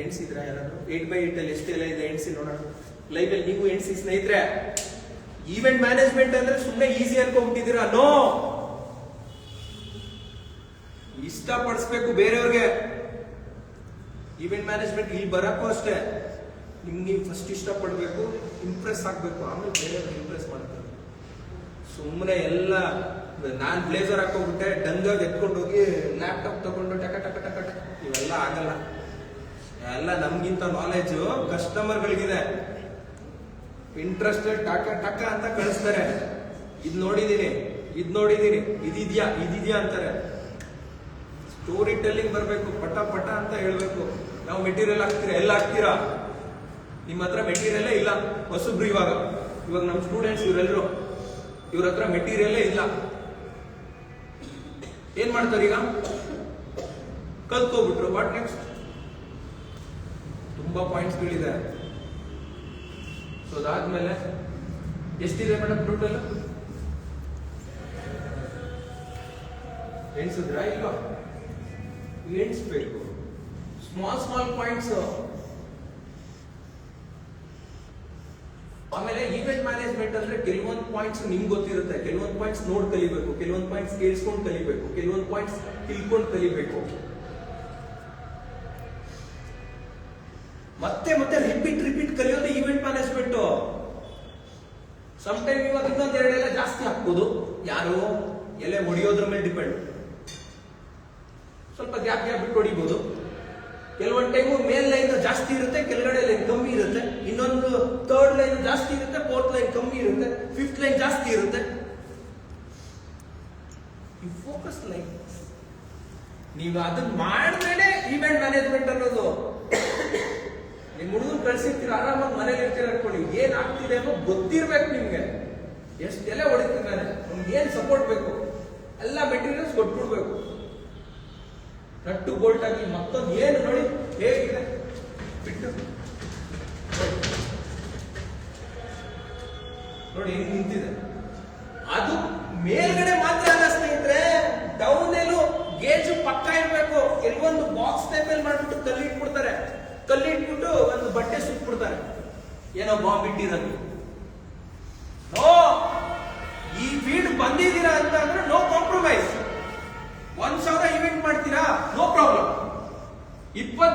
ಎಣಿಸಿದ್ರ ಯಾರಾದ್ರೂ? 8x8 ಅಲ್ಲಿ ಎಷ್ಟೆಲ್ಲ ಇದೆ ಎಣಿಸಿ ನೋಡೋಣ. ಲೈವ್ ಅಲ್ಲಿ ನೀವು ಎಣಿಸಿ ಸ್ನೇಹಿತರೆ. ಈವೆಂಟ್ ಮ್ಯಾನೇಜ್ಮೆಂಟ್ ಅಂದ್ರೆ ಸುಮ್ಮನೆ ಈಸಿ ಅನ್ಕೊಂಡ್ಬಿಟ್ಟಿದ್ದೀರಾ? ನೋ, ಇಷ್ಟಪಡಿಸ್ಬೇಕು ಬೇರೆಯವ್ರಿಗೆ. ಈವೆಂಟ್ ಮ್ಯಾನೇಜ್ಮೆಂಟ್ ಇಲ್ಲಿ ಬರಕ್ಕೂ ಅಷ್ಟೇ, ನಿಮ್ಗೆ ಫಸ್ಟ್ ಇಷ್ಟಪಡ್ಬೇಕು, ಇಂಪ್ರೆಸ್ ಆಗ್ಬೇಕು, ಆಮೇಲೆ ಬೇರೆಯವ್ರಿಗೆ ಇಂಪ್ರೆಸ್ ಮಾಡ್ತಾರೆ. ಸುಮ್ಮನೆ ಎಲ್ಲ ನಾನ್ ಬ್ಲೇಸರ್ ಹಾಕೋಗ್ಬಿಟ್ಟೆ ಡಂಗಾಗಿ ಎತ್ಕೊಂಡು ಹೋಗಿ ಲ್ಯಾಪ್ಟಾಪ್ ತಗೊಂಡು ಟಕ ಟಕ ಟಕ ಟಕ, ಇವೆಲ್ಲ ಆಗಲ್ಲ. ಎಲ್ಲ ನಮ್ಗಿಂತ ನಾಲೆಜ್ ಕಸ್ಟಮರ್ಗಳಿಗಿದೆ. ಇಂಟ್ರೆಸ್ಟೆಡ್ ಟಕ ಟಕ ಅಂತ ಕಳಿಸ್ತಾರೆ. ಇದ್ ನೋಡಿದೀನಿ, ಇದಿದ್ಯಾ ಅಂತಾರೆ. ಸ್ಟೋರಿ ಟೆಲ್ಲಿಂಗ್ ಬರ್ಬೇಕು, ಪಟ ಪಟ ಅಂತ ಹೇಳ್ಬೇಕು. ನಾವು ಮೆಟೀರಿಯಲ್ ಹಾಕ್ತೀರಾ, ಎಲ್ಲ ಹಾಕ್ತೀರಾ? ನಿಮ್ಮ ಹತ್ರ ಮೆಟೀರಿಯಲ್ಲೇ ಇಲ್ಲ. ಹೊಸಬ್ರು ಇವಾಗ ನಮ್ಮ ಸ್ಟೂಡೆಂಟ್ಸ್ ಇವರೆಲ್ಲರೂ, ಇವ್ರ ಹತ್ರ ಮೆಟೀರಿಯಲ್ಲೇ ಇಲ್ಲ. ಏನ್ ಮಾಡ್ತಾರೆ ಈಗ? ಕಲ್ತ್ಕೋಬಿಟ್ರು. What next? ತುಂಬಾ ಪಾಯಿಂಟ್ಸ್ಗಳಿದೆ. ಸೊ ಅದಾದ್ಮೇಲೆ ಎಷ್ಟಿದೆ ಮೇಡಮ್ ಟೋಟಲ್? ಎಣಿಸಿದ್ರ? ಇಲ್ಲ, ಎಣಿಸ್ಬೇಕು. Small points. ಆಮೇಲೆ ಈವೆಂಟ್ ಮ್ಯಾನೇಜ್ಮೆಂಟ್ ಅಂದ್ರೆ ಕೆಲವೊಂದು ಪಾಯಿಂಟ್ಸ್ ನಿಮ್ಗೆ ಗೊತ್ತಿರುತ್ತೆ, ಕೆಲವೊಂದು ಪಾಯಿಂಟ್ಸ್ ನೋಡ್ ಕಲಿಬೇಕು, ಕೆಲವೊಂದು ಪಾಯಿಂಟ್ಸ್ ಕೇಳಿಸ್ಕೊಂಡು ಕಲಿಬೇಕು, ಕೆಲವೊಂದು ಪಾಯಿಂಟ್ಸ್ ತಿಳ್ಕೊಂಡು ಕಲಿಬೇಕು. ಮತ್ತೆ ರಿಪೀಟ್ ಕಲಿಯೋದು ಈವೆಂಟ್ ಮ್ಯಾನೇಜ್ಮೆಂಟ್. ಸಮ್ ಟೈಮ್ ಇವಾಗ ಇನ್ನೊಂದ್ 2 ಎಲೆ ಜಾಸ್ತಿ ಹಾಕ್ಬೋದು. ಯಾರು ಎಲೆ ಹೊಡಿಯೋದ್ರ ಮೇಲೆ ಡಿಪೆಂಡ್. ಸ್ವಲ್ಪ ಗ್ಯಾಪ್ ಬಿಟ್ಟು ಹೊಡಿಬಹುದು. ಕೆಲವೊಂದು ಟೈಮು ಮೇಲ್ ಲೈನ್ ಜಾಸ್ತಿ ಇರುತ್ತೆ, ಕೆಳಗಡೆ ಲೈನ್ ಕಮ್ಮಿ ಇರುತ್ತೆ. ಇನ್ನೊಂದು 3rd ಲೈನ್ ಜಾಸ್ತಿ ಇರುತ್ತೆ, 4th ಲೈನ್ ಕಮ್ಮಿ ಇರುತ್ತೆ, 5th ಲೈನ್ ಜಾಸ್ತಿ ಇರುತ್ತೆ. ಈ ಫೋಕಸ್ ಲೈನ್ ನೀವು ಅದನ್ನ ಮಾಡಿದ್ರೆ ಈವೆಂಟ್ ಮ್ಯಾನೇಜ್ಮೆಂಟ್ ಅನ್ನೋದು. ನಿಮ್ ಹುಡುಗರು ಕಳ್ಸಿರ್ತೀರ, ಆರಾಮಾಗಿ ಮನೇಲಿ ಇರ್ತೀರ ಅನ್ಕೊಳ್ಳಿ. ಏನ್ ಆಗ್ತಿದೆ ಅನ್ನೋ ಗೊತ್ತಿರ್ಬೇಕು ನಿಮ್ಗೆ. ಎಷ್ಟೆಲ್ಲ ಹೊಡಿತಿದ್ದಾನೆ, ನಮ್ಗೆ ಏನ್ ಸಪೋರ್ಟ್ ಬೇಕು, ಎಲ್ಲ ಮೆಟೀರಿಯಲ್ಸ್ ಕೊಟ್ಬಿಡ್ಬೇಕು. ನಟ್ಟು ಬೋಲ್ಟ್ ಆಗಿ ಮತ್ತೊಂದು ಏನು ನೋಡಿ ಹೇಗಿದೆ ಬಿಟ್ಟು ನೋಡಿ ಹೆಂಗ್ ನಿಂತಿದೆ. ಅದು ಮೇಲ್ಗಡೆ ಮಾತ್ರ ಅಲ್ಲ ಸ್ನೇಹಿತರೆ, ಡೌನ್ ಎಲ್ಲೂ ಗೇಜು ಪಕ್ಕ ಇರ್ಬೇಕು. ಕೆಲವೊಂದು ಬಾಕ್ಸ್ ಟೈಪ್ ಅಲ್ಲಿ ಮಾಡ್ಬಿಟ್ಟು ಕಲ್ಲಿಟ್ಬಿಟ್ಟು ಒಂದು ಬಟ್ಟೆ ಸುಟ್ಬಿಡ್ತಾರೆ, ಏನೋ ಬಾಂಬ್ ಇಟ್ಟಿರೋದು. ಈ ಫೀಲ್ಡ್ ಬಂದಿದ್ದೀರಾ ಅಂತ ಅಂದ್ರೆ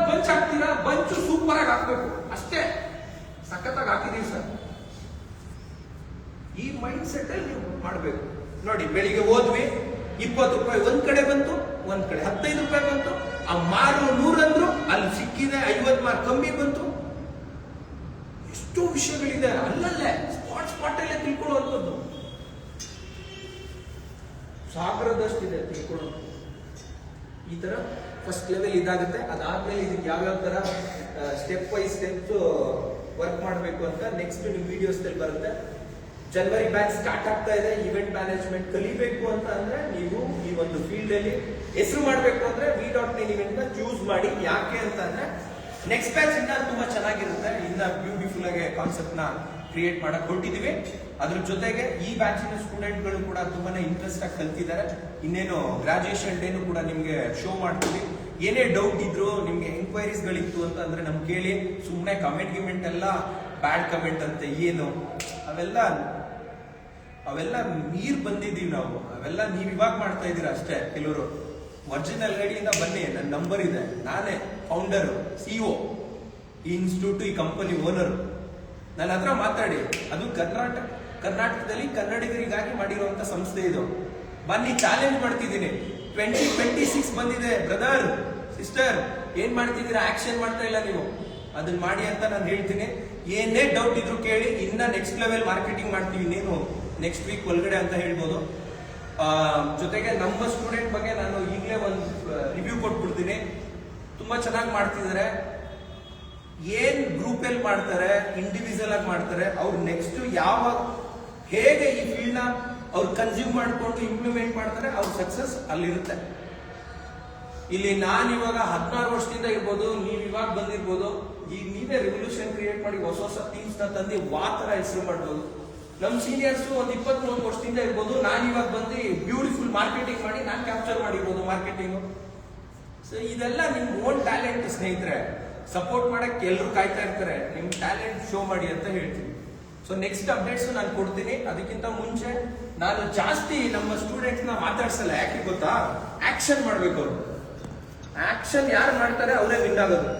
ಬಂಚ್ ಹಾಕ್ತೀರಾ, ಬಂಚು ಸೂಪರ್ ಆಗಿ ಹಾಕ್ಬೇಕು ಅಷ್ಟೇ. ಸಖತ್ತಾಗಿ ಹಾಕಿದೀವಿ ಸರ್. ಈ ಮೈಂಡ್ ಸೆಟ್ ಅಲ್ಲಿ ನೀವು ಮಾಡಬೇಕು. ನೋಡಿ, ಬೆಳಿಗ್ಗೆ ಹೋದ್ವಿ, 20 ರೂಪಾಯಿ ಒಂದ್ ಕಡೆ ಬಂತು, ಒಂದ್ ಕಡೆ 15 ರೂಪಾಯಿ ಬಂತು. ಆ ಮಾರು 100 ಅಂದ್ರು, ಅಲ್ಲಿ ಸಿಕ್ಕಿದೆ 50 ಮಾರ್ಕ್ ಕಮ್ಮಿ ಬಂತು. ಎಷ್ಟೋ ವಿಷಯಗಳಿದೆ ಅಲ್ಲಲ್ಲೇ ಸ್ಪಾಟ್ ಅಲ್ಲೇ ತಿಳ್ಕೊಳ್ಳುವಂಥದ್ದು ಸಾಗರದಷ್ಟಿದೆ ತಿಳ್ಕೊಳ್ಳೋದು. ಈ ತರ ಫಸ್ಟ್ ಲೆವೆಲ್ ಇದಾಗುತ್ತೆ. ಅದಾದ್ಮೇಲೆ ಇದಕ್ಕೆ ಯಾವ್ಯಾವ ತರ ಸ್ಟೆಪ್ ಬೈ ಸ್ಟೆಪ್ ವರ್ಕ್ ಮಾಡಬೇಕು ಅಂತ ನೆಕ್ಸ್ಟ್ ನಿಮ್ ವಿಡಿಯೋಸ್ ಬರುತ್ತೆ. ಜನವರಿ ಬ್ಯಾಚ್ ಸ್ಟಾರ್ಟ್ ಆಗ್ತಾ ಇದೆ. ಇವೆಂಟ್ ಮ್ಯಾನೇಜ್ಮೆಂಟ್ ಕಲಿಬೇಕು ಅಂತ ಅಂದ್ರೆ ನೀವು ಈ ಒಂದು ಫೀಲ್ಡ್ ಅಲ್ಲಿ ಹೆಸರು ಮಾಡಬೇಕು ಅಂದ್ರೆ v.in ಇವೆಂಟ್ ನ ಚೂಸ್ ಮಾಡಿ. ಯಾಕೆ ಅಂತ ಅಂದ್ರೆ ನೆಕ್ಸ್ಟ್ ಬ್ಯಾಚ್ ಇಂದ ತುಂಬಾ ಚೆನ್ನಾಗಿರುತ್ತೆ. ಇನ್ನ ಬ್ಯೂಟಿಫುಲ್ ಆಗಿ ಕಾನ್ಸೆಪ್ಟ್ ನ ಕ್ರಿಯೇಟ್ ಮಾಡಕ್ ಹೊರಟಿದೀವಿ. ಅದ್ರ ಜೊತೆಗೆ ಈ ಬ್ಯಾಚಿನ ಸ್ಟೂಡೆಂಟ್ ಗಳು ಕೂಡ ತುಂಬಾನೇ ಇಂಟ್ರೆಸ್ಟ್ ಆಗಿ ಕಲ್ತಿದ್ದಾರೆ. ಇನ್ನೇನು ಗ್ರಾಜುಯೇಷನ್ ಡೇನು ಕೂಡ ನಿಮ್ಗೆ ಶೋ ಮಾಡ್ತೀವಿ. ಏನೇ ಡೌಟ್ ಇದ್ರು, ನಿಮ್ಗೆ ಎಂಕ್ವೈರೀಸ್ ಗಳಿತ್ತು ಅಂತ ಅಂದ್ರೆ ನಮ್ಗೆ ಕೇಳಿ. ಸುಮ್ಮನೆ ಕಮೆಂಟ್ ಎಲ್ಲ ಬ್ಯಾಡ್ ಕಮೆಂಟ್ ಅಂತ ಏನು ಅವೆಲ್ಲ ನೀರ್ ಬಂದಿದೀವಿ ನಾವು. ಅವೆಲ್ಲ ನೀವ್ ಇವಾಗ ಮಾಡ್ತಾ ಇದೀರ ಅಷ್ಟೇ. ಕೆಲವರು ಒರಿಜಿನಲ್ ಐಡಿಯಿಂದ ಬನ್ನಿ, ನನ್ನ ನಂಬರ್ ಇದೆ. ನಾನೇ ಫೌಂಡರ್, CEO ಈ ಇನ್ಸ್ಟಿಟ್ಯೂಟ್, ಈ ಕಂಪನಿ ಓನರ್. ನನ್ನ ಹತ್ರ ಮಾತಾಡಿ. ಅದು ಕರ್ನಾಟಕದಲ್ಲಿ ಕನ್ನಡಿಗರಿಗಾಗಿ ಮಾಡಿರುವಂತ ಸಂಸ್ಥೆ ಇದು. ಬನ್ನಿ, ಚಾಲೆಂಜ್ ಮಾಡ್ತಿದ್ದೀನಿ. 2026 ಬಂದಿದೆ. ಬ್ರದರ್, ಸಿಸ್ಟರ್, ಏನ್ ಮಾಡ್ತಿದ್ದೀರಾ? ಆಕ್ಷನ್ ಮಾಡ್ತಾ ಇಲ್ಲ ನೀವು. ಅದನ್ನ ಮಾಡಿ ಅಂತ ನಾನು ಹೇಳ್ತೀನಿ. ಏನೇ ಡೌಟ್ ಇದ್ರು ಕೇಳಿ. ಇನ್ನ ನೆಕ್ಸ್ಟ್ ಲೆವೆಲ್ ಮಾರ್ಕೆಟಿಂಗ್ ಮಾಡ್ತೀವಿ. ಇನ್ನೇನು ನೆಕ್ಸ್ಟ್ ವೀಕ್ ಒಳಗಡೆ ಅಂತ ಹೇಳ್ಬೋದು. ಜೊತೆಗೆ ನಮ್ಮ ಸ್ಟೂಡೆಂಟ್ ಬಗ್ಗೆ ನಾನು ಈಗಲೇ ಒಂದು ರಿವ್ಯೂ ಕೊಟ್ಬಿಡ್ತೀನಿ. ತುಂಬಾ ಚೆನ್ನಾಗಿ ಮಾಡ್ತಿದ್ದಾರೆ. ಏನ್ ಗ್ರೂಪ್ ಅಲ್ಲಿ ಮಾಡ್ತಾರೆ, ಇಂಡಿವಿಜುವಲ್ ಆಗಿ ಮಾಡ್ತಾರೆ, ಅವ್ರು ನೆಕ್ಸ್ಟ್ ಹೇಗೆ ಈ ಫೀಲ್ಡ್ ನ ಅವ್ರು ಕನ್ಸ್ಯೂಮ್ ಮಾಡ್ಕೊಂಡು ಇಂಪ್ಲಿಮೆಂಟ್ ಮಾಡ್ತಾರೆ, ಅವ್ರ ಸಕ್ಸಸ್ ಅಲ್ಲಿರುತ್ತೆ. ಇಲ್ಲಿ ನಾನು ಇವಾಗ 16 ವರ್ಷದಿಂದ ಇರ್ಬೋದು, ನೀವ್ ಇವಾಗ ಬಂದಿರ್ಬೋದು. ಈಗ ನೀವೇ ರೆವಲ್ಯೂಷನ್ ಕ್ರಿಯೇಟ್ ಮಾಡಿ ಹೊಸ ಥೀಮ್ಸ್ ನ ತಂದು ತರ ಹೆಸರು ಮಾಡ್ಬೋದು. ನಮ್ ಸೀನಿಯರ್ಸ್ ಒಂದು 23 ವರ್ಷದಿಂದ ಇರ್ಬೋದು. ನಾನು ಇವಾಗ ಬಂದು ಬ್ಯೂಟಿಫುಲ್ ಮಾರ್ಕೆಟಿಂಗ್ ಮಾಡಿ ನಾನು ಕ್ಯಾಪ್ಚರ್ ಮಾಡಿರ್ಬೋದು ಮಾರ್ಕೆಟಿಂಗ್. ಸೊ ಇದೆಲ್ಲ ನಿಮ್ ಓನ್ ಟ್ಯಾಲೆಂಟ್ ಸ್ನೇಹಿತರೆ. ಸಪೋರ್ಟ್ ಮಾಡಕ್ಕೆ ಎಲ್ಲರೂ ಕಾಯ್ತಾ ಇರ್ತಾರೆ. ನಿಮ್ ಟ್ಯಾಲೆಂಟ್ ಶೋ ಮಾಡಿ ಅಂತ ಹೇಳ್ತೀನಿ. ಸೊ ನೆಕ್ಸ್ಟ್ ಅಪ್ಡೇಟ್ಸ್ ನಾನು ಕೊಡ್ತೀನಿ. ಅದಕ್ಕಿಂತ ಮುಂಚೆ ನಾನು ಜಾಸ್ತಿ ನಮ್ಮ ಸ್ಟೂಡೆಂಟ್ಸ್ ನ ಮಾತಾಡ್ಸಲ್ಲ. ಯಾಕೆ ಗೊತ್ತಾ? ಆಕ್ಷನ್ ಮಾಡ್ಬೇಕು ಅವರು. ಆಕ್ಷನ್ ಯಾರು ಮಾಡ್ತಾರೆ ಅವರೇ ವಿನ್ ಆಗೋದು.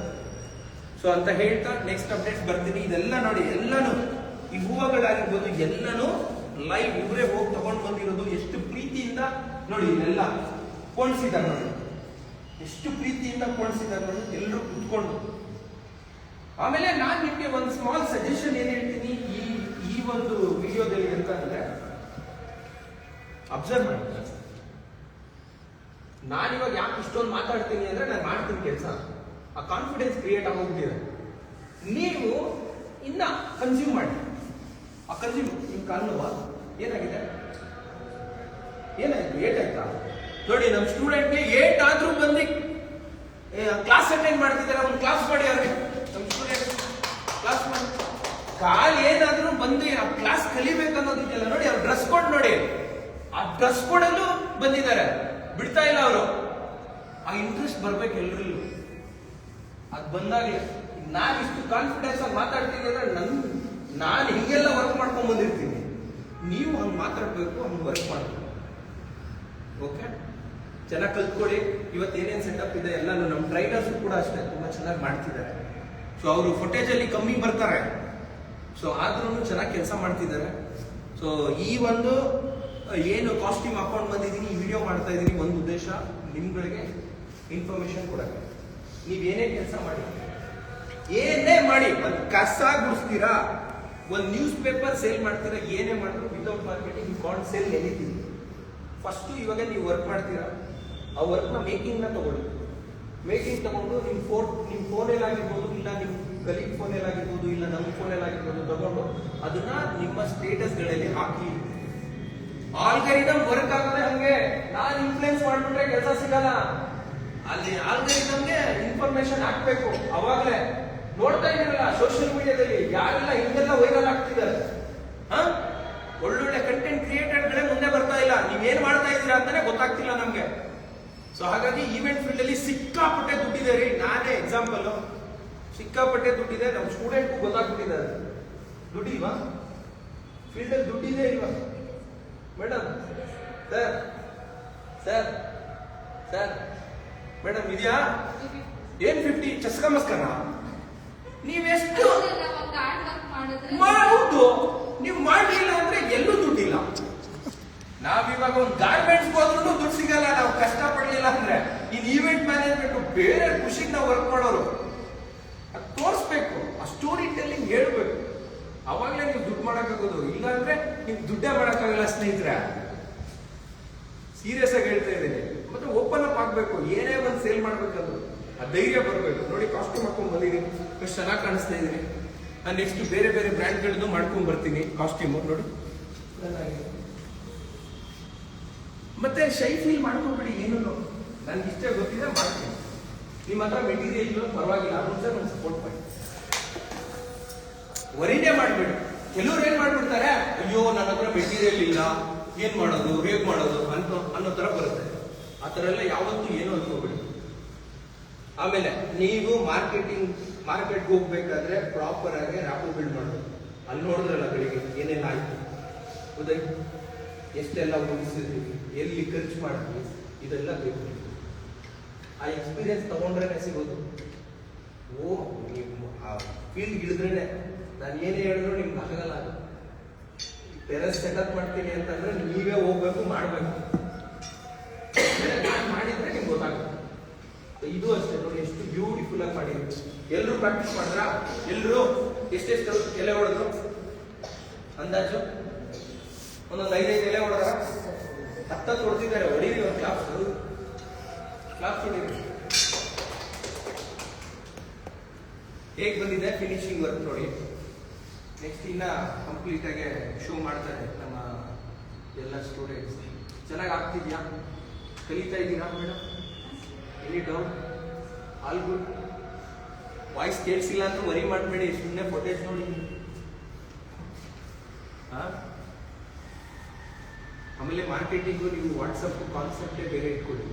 ಸೊ ಅಂತ ಹೇಳ್ತಾ ನೆಕ್ಸ್ಟ್ ಅಪ್ಡೇಟ್ಸ್ ಬರ್ತೀನಿ. ಇದೆಲ್ಲ ನೋಡಿ, ಎಲ್ಲಾನು ಈ ಹೂವುಗಳಾಗಿರ್ಬೋದು ಎಲ್ಲಾನು ಲೈವ್ ಇವರೇ ಹೋಗಿ ತಗೊಂಡು ಬಂದಿರೋದು. ಎಷ್ಟು ಪ್ರೀತಿಯಿಂದ ನೋಡಿ, ಇಲ್ಲೆಲ್ಲ ಕೊಂಡಿಸಿದ್ದಾರೆ ನೋಡಿ, ಎಷ್ಟು ಪ್ರೀತಿಯಿಂದ ಕೊಂಡಿಸಿದ್ದಾರೆ ನೋಡಿ, ಎಲ್ಲರೂ ಕುತ್ಕೊಂಡು. ಆಮೇಲೆ ನಾನ್ ನಿಮ್ಗೆ ಒಂದು ಸ್ಮಾಲ್ ಸಜೆಷನ್ ಏನ್ ಹೇಳ್ತೀನಿ ಈ ಒಂದು ವಿಡಿಯೋದಲ್ಲಿ ಅಂತ ಅಂದ್ರೆ, ಅಬ್ಸರ್ವ್ ಮಾಡಿ. ನಾನಿವಾಗ ಯಾಕೆ ಇಷ್ಟೊಂದು ಮಾತಾಡ್ತೀನಿ ಅಂದ್ರೆ ನಾನು ಮಾಡ್ತೀನಿ ಕೆಲಸ. ಆ ಕಾನ್ಫಿಡೆನ್ಸ್ ಕ್ರಿಯೇಟ್ ಆಗೋಗ್ಬಿಟ್ಟಿದೆ. ನೀವು ಇನ್ನ ಕನ್ಸ್ಯೂಮ್ ಮಾಡಿ. ಆ ಕನ್ಸ್ಯೂಮ್ ನಿಮ್ ಕಾಲ್ನೋವ ಏನಾಗಿದೆ? ಏನಾಯ್ತು? ಏಟಾಯ್ತಾ? ನೋಡಿ, ನಮ್ ಸ್ಟೂಡೆಂಟ್ಗೆ ಏಟ್ ಆದ್ರೂ ಬಂದು ಕ್ಲಾಸ್ ಅಟೆಂಡ್ ಮಾಡ್ತಿದ್ದಾರೆ. ಒಂದು ಕ್ಲಾಸ್ ಮಾಡಿ ಅವ್ರಿಗೆ. ನಮ್ ಸ್ಟೂಡೆಂಟ್ ಕ್ಲಾಸ್ ಮಾಡಿ ಕಾಲ್ ಏನಾದ್ರೂ ಬಂದು ಆ ಕ್ಲಾಸ್ ಕಲಿಬೇಕು ಅನ್ನೋದಿದೆಯಲ್ಲ ನೋಡಿ. ಅವ್ರ ಡ್ರೆಸ್ ಕೋಡ್ ನೋಡಿ, ಆ ಡ್ರೆಸ್ ಕೋಡಲ್ಲೂ ಬಂದಿದ್ದಾರೆ. ಬಿಡ್ತಾ ಇಲ್ಲ ಅವರು. ಆ ಇಂಟ್ರೆಸ್ಟ್ ಬರ್ಬೇಕು ಎಲ್ರಲ್ಲೂ. ಅದ್ ಬಂದಾಗ್ಲೇ ನಾನು ಇಷ್ಟು ಕಾನ್ಫಿಡೆನ್ಸ್ ಆಗಿ ಮಾತಾಡ್ತೀನಿ ಅಂದ್ರೆ ನಾನು ಹಿಂಗೆಲ್ಲ ವರ್ಕ್ ಮಾಡ್ಕೊಂಡ್ ಬಂದಿರ್ತೀನಿ. ನೀವು ಹಂಗೆ ಮಾತಾಡ್ಬೇಕು, ಹಂಗೆ ವರ್ಕ್ ಮಾಡಬೇಕು. ಓಕೆ, ಚೆನ್ನಾಗಿ ಕಲ್ತ್ಕೊಳ್ಳಿ. ಇವತ್ತು ಏನೇನು ಸೆಟಪ್ ಇದೆ ಎಲ್ಲಾನು ನಮ್ಮ ಟ್ರೈನರ್ಸ್ ಕೂಡ ಅಷ್ಟೇ ತುಂಬಾ ಚೆನ್ನಾಗಿ ಮಾಡ್ತಿದ್ದಾರೆ. ಸೊ ಅವರು ಫುಟೇಜ್ ಅಲ್ಲಿ ಕಮ್ಮಿ ಬರ್ತಾರೆ. ಸೊ ಆದ್ರೂ ಚೆನ್ನಾಗಿ ಕೆಲಸ ಮಾಡ್ತಿದ್ದಾರೆ. ಸೊ ಈ ಒಂದು ಏನು ಕಾಸ್ಟ್ಯೂಮ್ ಹಾಕೊಂಡು ಬಂದಿದ್ದೀನಿ, ಈ ವಿಡಿಯೋ ಮಾಡ್ತಾ ಇದ್ದೀನಿ, ಒಂದು ಉದ್ದೇಶ ನಿಮ್ಗಳಿಗೆ ಇನ್ಫಾರ್ಮೇಶನ್ ಕೊಡಕ್ಕೆ. ನೀವೇನೇ ಕೆಲಸ ಮಾಡಿ, ಏನೇ ಮಾಡಿ, ಒಂದು ಕಸ ಗುಡಿಸ್ತೀರಾ, ಒಂದು ನ್ಯೂಸ್ ಪೇಪರ್ ಸೇಲ್ ಮಾಡ್ತೀರಾ, ಏನೇ ಮಾಡಿದ್ರು without marketing you can't sale anything. First ಇವಾಗ ನೀವು ವರ್ಕ್ ಮಾಡ್ತೀರಾ, ಆ ವರ್ಕ್ನ ಮೇಕಿಂಗ್ ನ ತಗೊಳ್ಳಿ. ಮೇಕಿಂಗ್ ತಗೊಂಡು ನಿಮ್ಮ ಫೋನಲ್ಲಿ ಆಗಿರ್ಬೋದು, ಇಲ್ಲ ನಿಮ್ಮ ಕಲೀಗ್ ಫೋನಲ್ಲಿ ಆಗಿರ್ಬೋದು, ಇಲ್ಲ ನಮ್ಮ ಫೋನಲ್ಲಿ ಆಗಿರ್ಬೋದು, ತಗೊಂಡು ಅದನ್ನ ನಿಮ್ಮ ಸ್ಟೇಟಸ್ಗಳಲ್ಲಿ ಹಾಕಿ. ಆಲ್ಗರಿದಮ್ ವರ್ಕ್ ಆಗೋದೇ ಹಂಗೆ. ನಾನು ಇನ್ಫ್ಲೂಯೆನ್ಸ್ ಮಾಡ್ಬಿಟ್ರೆ ಕೆಲಸ ಸಿಗಲ್ಲ. ಅಲ್ಲಿ ಆಲ್ಗರಿದಮ್ಗೆ ಇನ್ಫಾರ್ಮೇಶನ್ ಹಾಕ್ಬೇಕು. ಅವಾಗಲೇ ನೋಡ್ತಾ ಇದ್ದೀರಲ್ಲ ಸೋಷಿಯಲ್ ಮೀಡಿಯಾದಲ್ಲಿ ಯಾರೆಲ್ಲ ಹಿಂಗೆಲ್ಲ ವೈರಲ್ ಆಗ್ತಿದ್ದಾರೆ. ಒಳ್ಳೊಳ್ಳೆ ಕಂಟೆಂಟ್ ಕ್ರಿಯೇಟರ್ಗಳೇ ಮುಂದೆ ಬರ್ತಾ ಇಲ್ಲ. ನೀವೇನ್ ಮಾಡ್ತಾ ಇದ್ದೀರಾ ಅಂತಾನೆ ಗೊತ್ತಾಗ್ತಿಲ್ಲ ನಮ್ಗೆ. ಸೊ ಹಾಗಾಗಿ ಈವೆಂಟ್ ಫೀಲ್ಡ್ ಅಲ್ಲಿ ಸಿಕ್ಕಾಪಟ್ಟೆ ದುಡ್ಡಿದೆ ರೀ. ನಾನೇ ಎಕ್ಸಾಂಪಲ್. ಸಿಕ್ಕಾಪಟ್ಟೆ ದುಡ್ಡಿದೆ. ನಮ್ಮ ಸ್ಟೂಡೆಂಟ್ ಗೊತ್ತಾಗ್ಬಿಟ್ಟಿದ್ದಾರೆ. ದುಡ್ಡಿಲ್ವಾ ಫೀಲ್ಡ್ ಅಲ್ಲಿ? ದುಡ್ಡಿದೆ ಇಲ್ವಾ madam? Sir sir sir madam ಇದೆಯಾ? ಏನ್ 50 ಚಸ್ಕಮಸ್ಕನ ನೀವೆಷ್ಟು ಕಾರ್ಡ್ ವರ್ಕ್ ಮಾಡಿದ್ರೆ ಹೌದು. ನೀವು ಮಾಡ್ಲಿಲ್ಲ ಅಂದ್ರೆ ಎಲ್ಲೂ ದುಡ್ಡಿಲ್ಲ. ನಾವಿವಾಗ ಒಂದು ಗಾರ್ಮೆಂಟ್ಸ್ ಹೋದ್ರೂ ದುಡ್ಡು ಸಿಗಲ್ಲ, ನಾವು ಕಷ್ಟ ಪಡ್ಲಿಲ್ಲ ಅಂದ್ರೆ. ಇನ್ ಈವೆಂಟ್ ಮ್ಯಾನೇಜ್ಮೆಂಟ್ ಬೇರೆ ಖುಷಿಗೆ ನಾವು ವರ್ಕ್ ಮಾಡೋರು. ಅದು ತೋರಿಸ್ಬೇಕು, ಆ ಸ್ಟೋರಿ ಟೆಲ್ಲಿಂಗ್ ಹೇಳ್ಬೇಕು, ಅವಾಗಲೇ ನೀವು ದುಡ್ಡು ಮಾಡಕ್ಕಾಗೋದು. ಇಲ್ಲ ಅಂದ್ರೆ ನೀವು ದುಡ್ಡೇ ಮಾಡಕ್ಕಾಗಲ್ಲ ಸ್ನೇಹಿತರೆ. ಸೀರಿಯಸ್ ಆಗಿ ಹೇಳ್ತಾ ಇದ್ದೀನಿ. ಮತ್ತೆ ಓಪನ್ ಅಪ್ ಆಗ್ಬೇಕು, ಏನೇ ಒಂದು ಸೇಲ್ ಮಾಡ್ಬೇಕಂದ್ರು ಆ ಧೈರ್ಯ ಬರ್ಬೇಕು. ನೋಡಿ ಕಾಸ್ಟ್ಯೂಮ್ ಹಾಕೊಂಡ್ ಬಂದಿದ್ದೀನಿ, ಎಷ್ಟು ಚೆನ್ನಾಗಿ ಕಾಣಿಸ್ತಾ ಇದ್ದೀನಿ. ನಾನು ನೆಕ್ಸ್ಟ್ ಬೇರೆ ಬೇರೆ ಬ್ರ್ಯಾಂಡ್ಗಳದ್ದು ಮಾಡ್ಕೊಂಡ್ ಬರ್ತೀನಿ ಕಾಸ್ಟ್ಯೂಮು. ನೋಡಿ ಮತ್ತೆ ಶೈ ಫೀಲ್ ಮಾಡ್ಕೊಂಡ್ಬಿಡಿ. ಏನು ನನ್ಗೆ ಇಷ್ಟ ಗೊತ್ತಿದೆ ಮಾಡ್ತೀನಿ. ನಿಮ್ಮ ಹತ್ರ ಮೆಟೀರಿಯಲ್ ಪರವಾಗಿಲ್ಲ, ಅದೊಂದ್ಸಲ ನಾನು ಸಪೋರ್ಟ್ ಮಾಡಿ. ವರಿನೇ ಮಾಡ್ಬೇಡಿ. ಕೆಲವ್ರು ಏನ್ ಮಾಡ್ಬಿಡ್ತಾರೆ, ಅಯ್ಯೋ ನನ್ನ ಹತ್ರ ಮೆಟೀರಿಯಲ್ ಇಲ್ಲ, ಏನ್ ಮಾಡೋದು, ಹೇಗ್ ಮಾಡೋದು ಅನ್ನೋ ತರ ಬರುತ್ತೆ. ಆ ತರ ಎಲ್ಲ ಯಾವತ್ತೂ ಏನು ಅನ್ಕೋಬೇಡಿ. ಆಮೇಲೆ ನೀವು ಮಾರ್ಕೆಟ್ಗೆ ಹೋಗ್ಬೇಕಾದ್ರೆ ಪ್ರಾಪರ್ ಆಗಿ ರ್ಯಾಪೋ ಬಿಲ್ಡ್ ಮಾಡೋದು. ಅಲ್ಲಿ ನೋಡಿದ್ರಲ್ಲ ಬೆಳಿಗ್ಗೆ ಏನೇನು ಆಯ್ತು, ಉದಯ್ ಎಷ್ಟೆಲ್ಲ ಮುಗಿಸಿದ್ವಿ, ಎಲ್ಲಿ ಖರ್ಚು ಮಾಡಿದ್ವಿ, ಇದೆಲ್ಲ ಬೇಕು. ಆ ಎಕ್ಸ್ಪೀರಿಯನ್ಸ್ ತಗೊಂಡ್ರೇನೆ ಸಿಗೋದು. ಓ ನೀವು ಆ ಫೀಲ್ಡ್ ಇಳಿದ್ರೇನೆ, ನಾನು ಏನೇ ಹೇಳಿದ್ರು ನಿಮ್ಗೆ ಆಗಲ್ಲ. ಅದು ಟೆರೆಸ್ ಸೆಟಪ್ ಮಾಡ್ತೀನಿ ಅಂತಂದ್ರೆ ನೀವೇ ಹೋಗ್ಬೇಕು, ಮಾಡ್ಬೇಕು. ನಾನು ಮಾಡಿದ್ರೆ ನಿಮ್ಗೆ ಗೊತ್ತಾಗುತ್ತೆ. ಇದು ಅಷ್ಟೇ ನೋಡಿ, ಎಷ್ಟು ಬ್ಯೂಟಿಫುಲ್ ಆಗಿ ಮಾಡಿದ್ರು. ಎಲ್ಲರೂ ಪ್ರಾಕ್ಟೀಸ್ ಮಾಡಿದ್ರ? ಎಲ್ಲರೂ ಎಷ್ಟೆಷ್ಟು ಎಲೆ ಹೊಡೆದ್ರು ಅಂದಾಜು? ಒಂದೊಂದು 5 ಎಲೆ ಹೊಡೆದ್ರ? 10 ಹೊಡೆದಿದ್ದಾರೆ. ಹೊಡೀರಿ ಒಂದು ಕ್ಲಾಪ್ಸ್ ಹೊಡೀರಿ. ಹೇಗೆ ಬಂದಿದೆ ಫಿನಿಶಿಂಗ್ ವರ್ಕ್ ನೋಡಿ. ನೆಕ್ಸ್ಟ್ ಇನ್ನ ಕಂಪ್ಲೀಟ್ ಆಗಿ ಶೋ ಮಾಡ್ತಾರೆ ನಮ್ಮ ಎಲ್ಲ ಸ್ಟೂಡೆಂಟ್ಸ್. ಚೆನ್ನಾಗಿ ಆಗ್ತಿದ್ಯಾ? ಕಲಿತಾ ಇದ್ದೀರಾ madam? Any doubt? All good? Voice ಕೇಳಿಸಿಲ್ಲ ಅಂತ ವರಿ ಮಾಡಬೇಡಿ, ಸುಮ್ಮನೆ ಫೋಟೇಜ್ ನೋಡಿ. ಆಮೇಲೆ ಮಾರ್ಕೆಟಿಂಗು ನೀವು ವಾಟ್ಸಪ್ ಕಾನ್ಸೆಪ್ಟೇ ಬೇರೆ ಇಟ್ಕೊಳ್ಳಿ.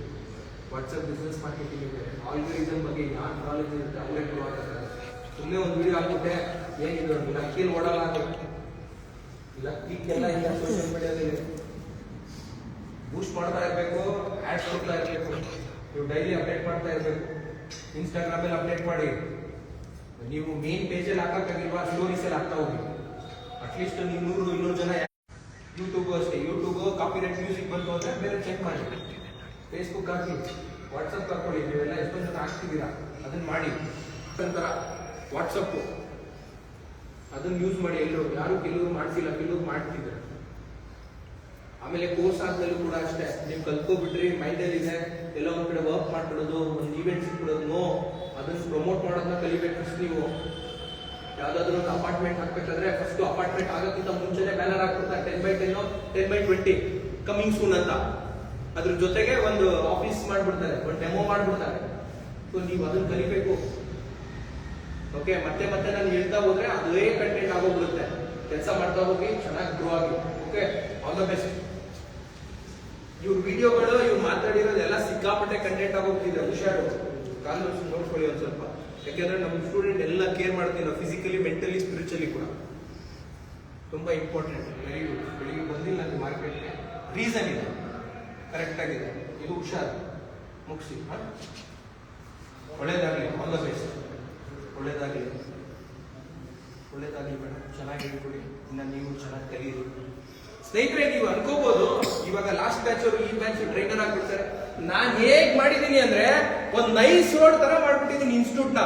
ವಾಟ್ಸಪ್ ಬಿಸ್ನೆಸ್ ಮಾರ್ಕೆಟಿಂಗ್ ಬೇರೆ. ಆಲ್ಗರಿಸಮ್ ಬಗ್ಗೆ ಯಾರು ನಾಲೆಜ್ ಇರುತ್ತೆ ಅವರೇ ಕೊಡುವಾಗ. ಸುಮ್ಮನೆ ಒಂದು ವಿಡಿಯೋ ಹಾಕ್ಬಿಟ್ಟೆ ಏನಿದು ಲಕ್ಕಿಯಲ್ಲಿ ಓಡಲ್ಲ, ಲಕ್ಕಿಗೆಲ್ಲ ಇಲ್ಲ. ಸೋಷಿಯಲ್ ಮೀಡಿಯಾದಲ್ಲಿ ಬೂಸ್ಟ್ ಮಾಡ್ತಾ ಇರಬೇಕು, ಆಡ್ಸ್ ಕೊಡ್ತಾ ಇರಬೇಕು, ನೀವು ಡೈಲಿ ಅಪ್ಡೇಟ್ ಮಾಡ್ತಾ ಇರಬೇಕು. ಇನ್ಸ್ಟಾಗ್ರಾಮಲ್ಲಿ ಅಪ್ಡೇಟ್ ಮಾಡಿ. ನೀವು ಮೇನ್ ಪೇಜಲ್ಲಿ ಹಾಕಕ್ಕಾಗಿಲ್ವಾ, ಸ್ಟೋರೀಸ್ ಅಲ್ಲಿ ಹಾಕ್ತಾ ಹೋಗಿ. ಅಟ್ಲೀಸ್ಟ್ ನೀವು 100-200 ಜನ. ಯೂಟ್ಯೂಬ್ ಅಷ್ಟೇ, ಯೂಟ್ಯೂಬ್ ಕಾಪಿರೈಟ್ ಮ್ಯೂಸಿಕ್ ಬಂತು ಅಂದ್ರೆ ಬೇರೆ ಚೆಕ್ ಮಾಡಿ. ಫೇಸ್ಬುಕ್ ಹಾಕಿ, ವಾಟ್ಸಪ್ ಹಾಕೊಳ್ಳಿ. ನೀವೆಲ್ಲ ಎಷ್ಟೊಂದು ಜನ ಹಾಕ್ತಿದ್ದೀರಾ, ಅದನ್ನ ಮಾಡಿ. ನಂತರ ವಾಟ್ಸಪ್ ಅದನ್ನ ಯೂಸ್ ಮಾಡಿ. ಎಲ್ಲರೂ ಕೆಲವರು ಮಾಡ್ತಿಲ್ಲ, ಕೆಲವರು ಮಾಡ್ತಿದ್ದಾರೆ. ಆಮೇಲೆ ಕೋರ್ಸ್ ಆದ್ಮೇಲೂ ಕೂಡ ಅಷ್ಟೇ, ನೀವು ಕಲ್ತ್ಕೊಬಿಟ್ರಿ, ಮೈಂಡಲ್ಲಿ ಇದೆ, ಎಲ್ಲ ಒಂದ್ ಕಡೆ ವರ್ಕ್ ಮಾಡ್ಬಿಡೋದು, ಒಂದು ಈವೆಂಟ್ಸ್ ಇಟ್ಬಿಡೋದು. ನೋ, ಅದನ್ನ ಪ್ರಮೋಟ್ ಮಾಡೋದನ್ನ ಕಲಿಬೇಕು. ಫಸ್ಟ್ ನೀವು ಯಾವ್ದಾದ್ರು ಒಂದು ಅಪಾರ್ಟ್ಮೆಂಟ್ ಹಾಕ್ಬೇಕಾದ್ರೆ ಫಸ್ಟ್ ಅಪಾರ್ಟ್ಮೆಂಟ್ ಆಗೋಕ್ಕಿಂತ ಮುಂಚೆನೆ banner ಹಾಕ್ಬಿಡ್ತಾರೆ, 10x10, 10x20 coming soon ಅಂತ. ಅದ್ರ ಜೊತೆಗೆ ಒಂದು ಆಫೀಸ್ ಮಾಡ್ಬಿಡ್ತಾರೆ, ಒಂದು ಡೆಮೋ ಮಾಡ್ಬಿಡ್ತಾರೆ. ಸೊ ನೀವು ಅದನ್ನ ಕಲಿಬೇಕು. ಓಕೆ, ಮತ್ತೆ ನಾನು ಹೇಳ್ತಾ ಹೋದ್ರೆ ಅದೇ ಕಂಟೆಂಟ್ ಆಗೋಗ್ಬಿಡುತ್ತೆ. ಕೆಲಸ ಮಾಡ್ತಾ ಹೋಗಿ, ಚೆನ್ನಾಗಿ ಗ್ರೋ ಆಗಿ. Okay, all the best. ಇವ್ರ ವಿಡಿಯೋಗಳು, ಇವ್ರು ಮಾತಾಡಿರೋದೆಲ್ಲ ಸಿಕ್ಕಾಪಟ್ಟೆ ಕಂಟೆಂಟ್ ಆಗೋಗ್ತಿದೆ. ಹುಷಾರು, ಕಾಲು ನೋಡ್ಕೊಳ್ಳಿ ಒಂದು ಸ್ವಲ್ಪ. ಯಾಕೆಂದ್ರೆ ನಮ್ಮ ಸ್ಟೂಡೆಂಟ್ ಎಲ್ಲ ಕೇರ್ ಮಾಡ್ತೀವಿ ನಾವು, ಫಿಸಿಕಲಿ, ಮೆಂಟಲಿ, ಸ್ಪಿರಿಚುವಲಿ ಕೂಡ. ತುಂಬಾ ಇಂಪಾರ್ಟೆಂಟ್. Very good. ಬೆಳಿಗ್ಗೆ ಬಂದಿಲ್ಲ ಅಲ್ಲಿ ಮಾರ್ಕೆಟ್ಗೆ, ರೀಸನ್ ಇದೆ, ಕರೆಕ್ಟ್ ಆಗಿದೆ. ಇದು ಹುಷಾರು, ಮುಗಿಸಿ. ಒಳ್ಳೇದಾಗ್ಲಿ, ಆಲ್ ದ ಬೆಸ್ಟ್. ಒಳ್ಳೇದಾಗ್ಲಿ ಮೇಡಮ್, ಚೆನ್ನಾಗಿ ಹೇಳ್ಕೊಡಿ. ಇನ್ನ ನೀವು ಚೆನ್ನಾಗಿ ಕಲೀರಿ. ಸ್ನೇಹಿತರೆ, ನೀವು ಅನ್ಕೋಬಹುದು ಇವಾಗ ಲಾಸ್ಟ್ ಬ್ಯಾಚ್ ಅವರು ಈ ಬ್ಯಾಚ್ ಟ್ರೈನರ್ ಆಗ್ಬಿಡ್ತಾರೆ. ನಾನ್ ಹೇಗ್ ಮಾಡಿದೀನಿ ಅಂದ್ರೆ ಒಂದ್ ನೈಸ್ ರೋಡ್ ತರ ಮಾಡ್ಬಿಟ್ಟಿದೀನಿ ಇನ್ಸ್ಟಿಟ್ಯೂಟ್ ನ.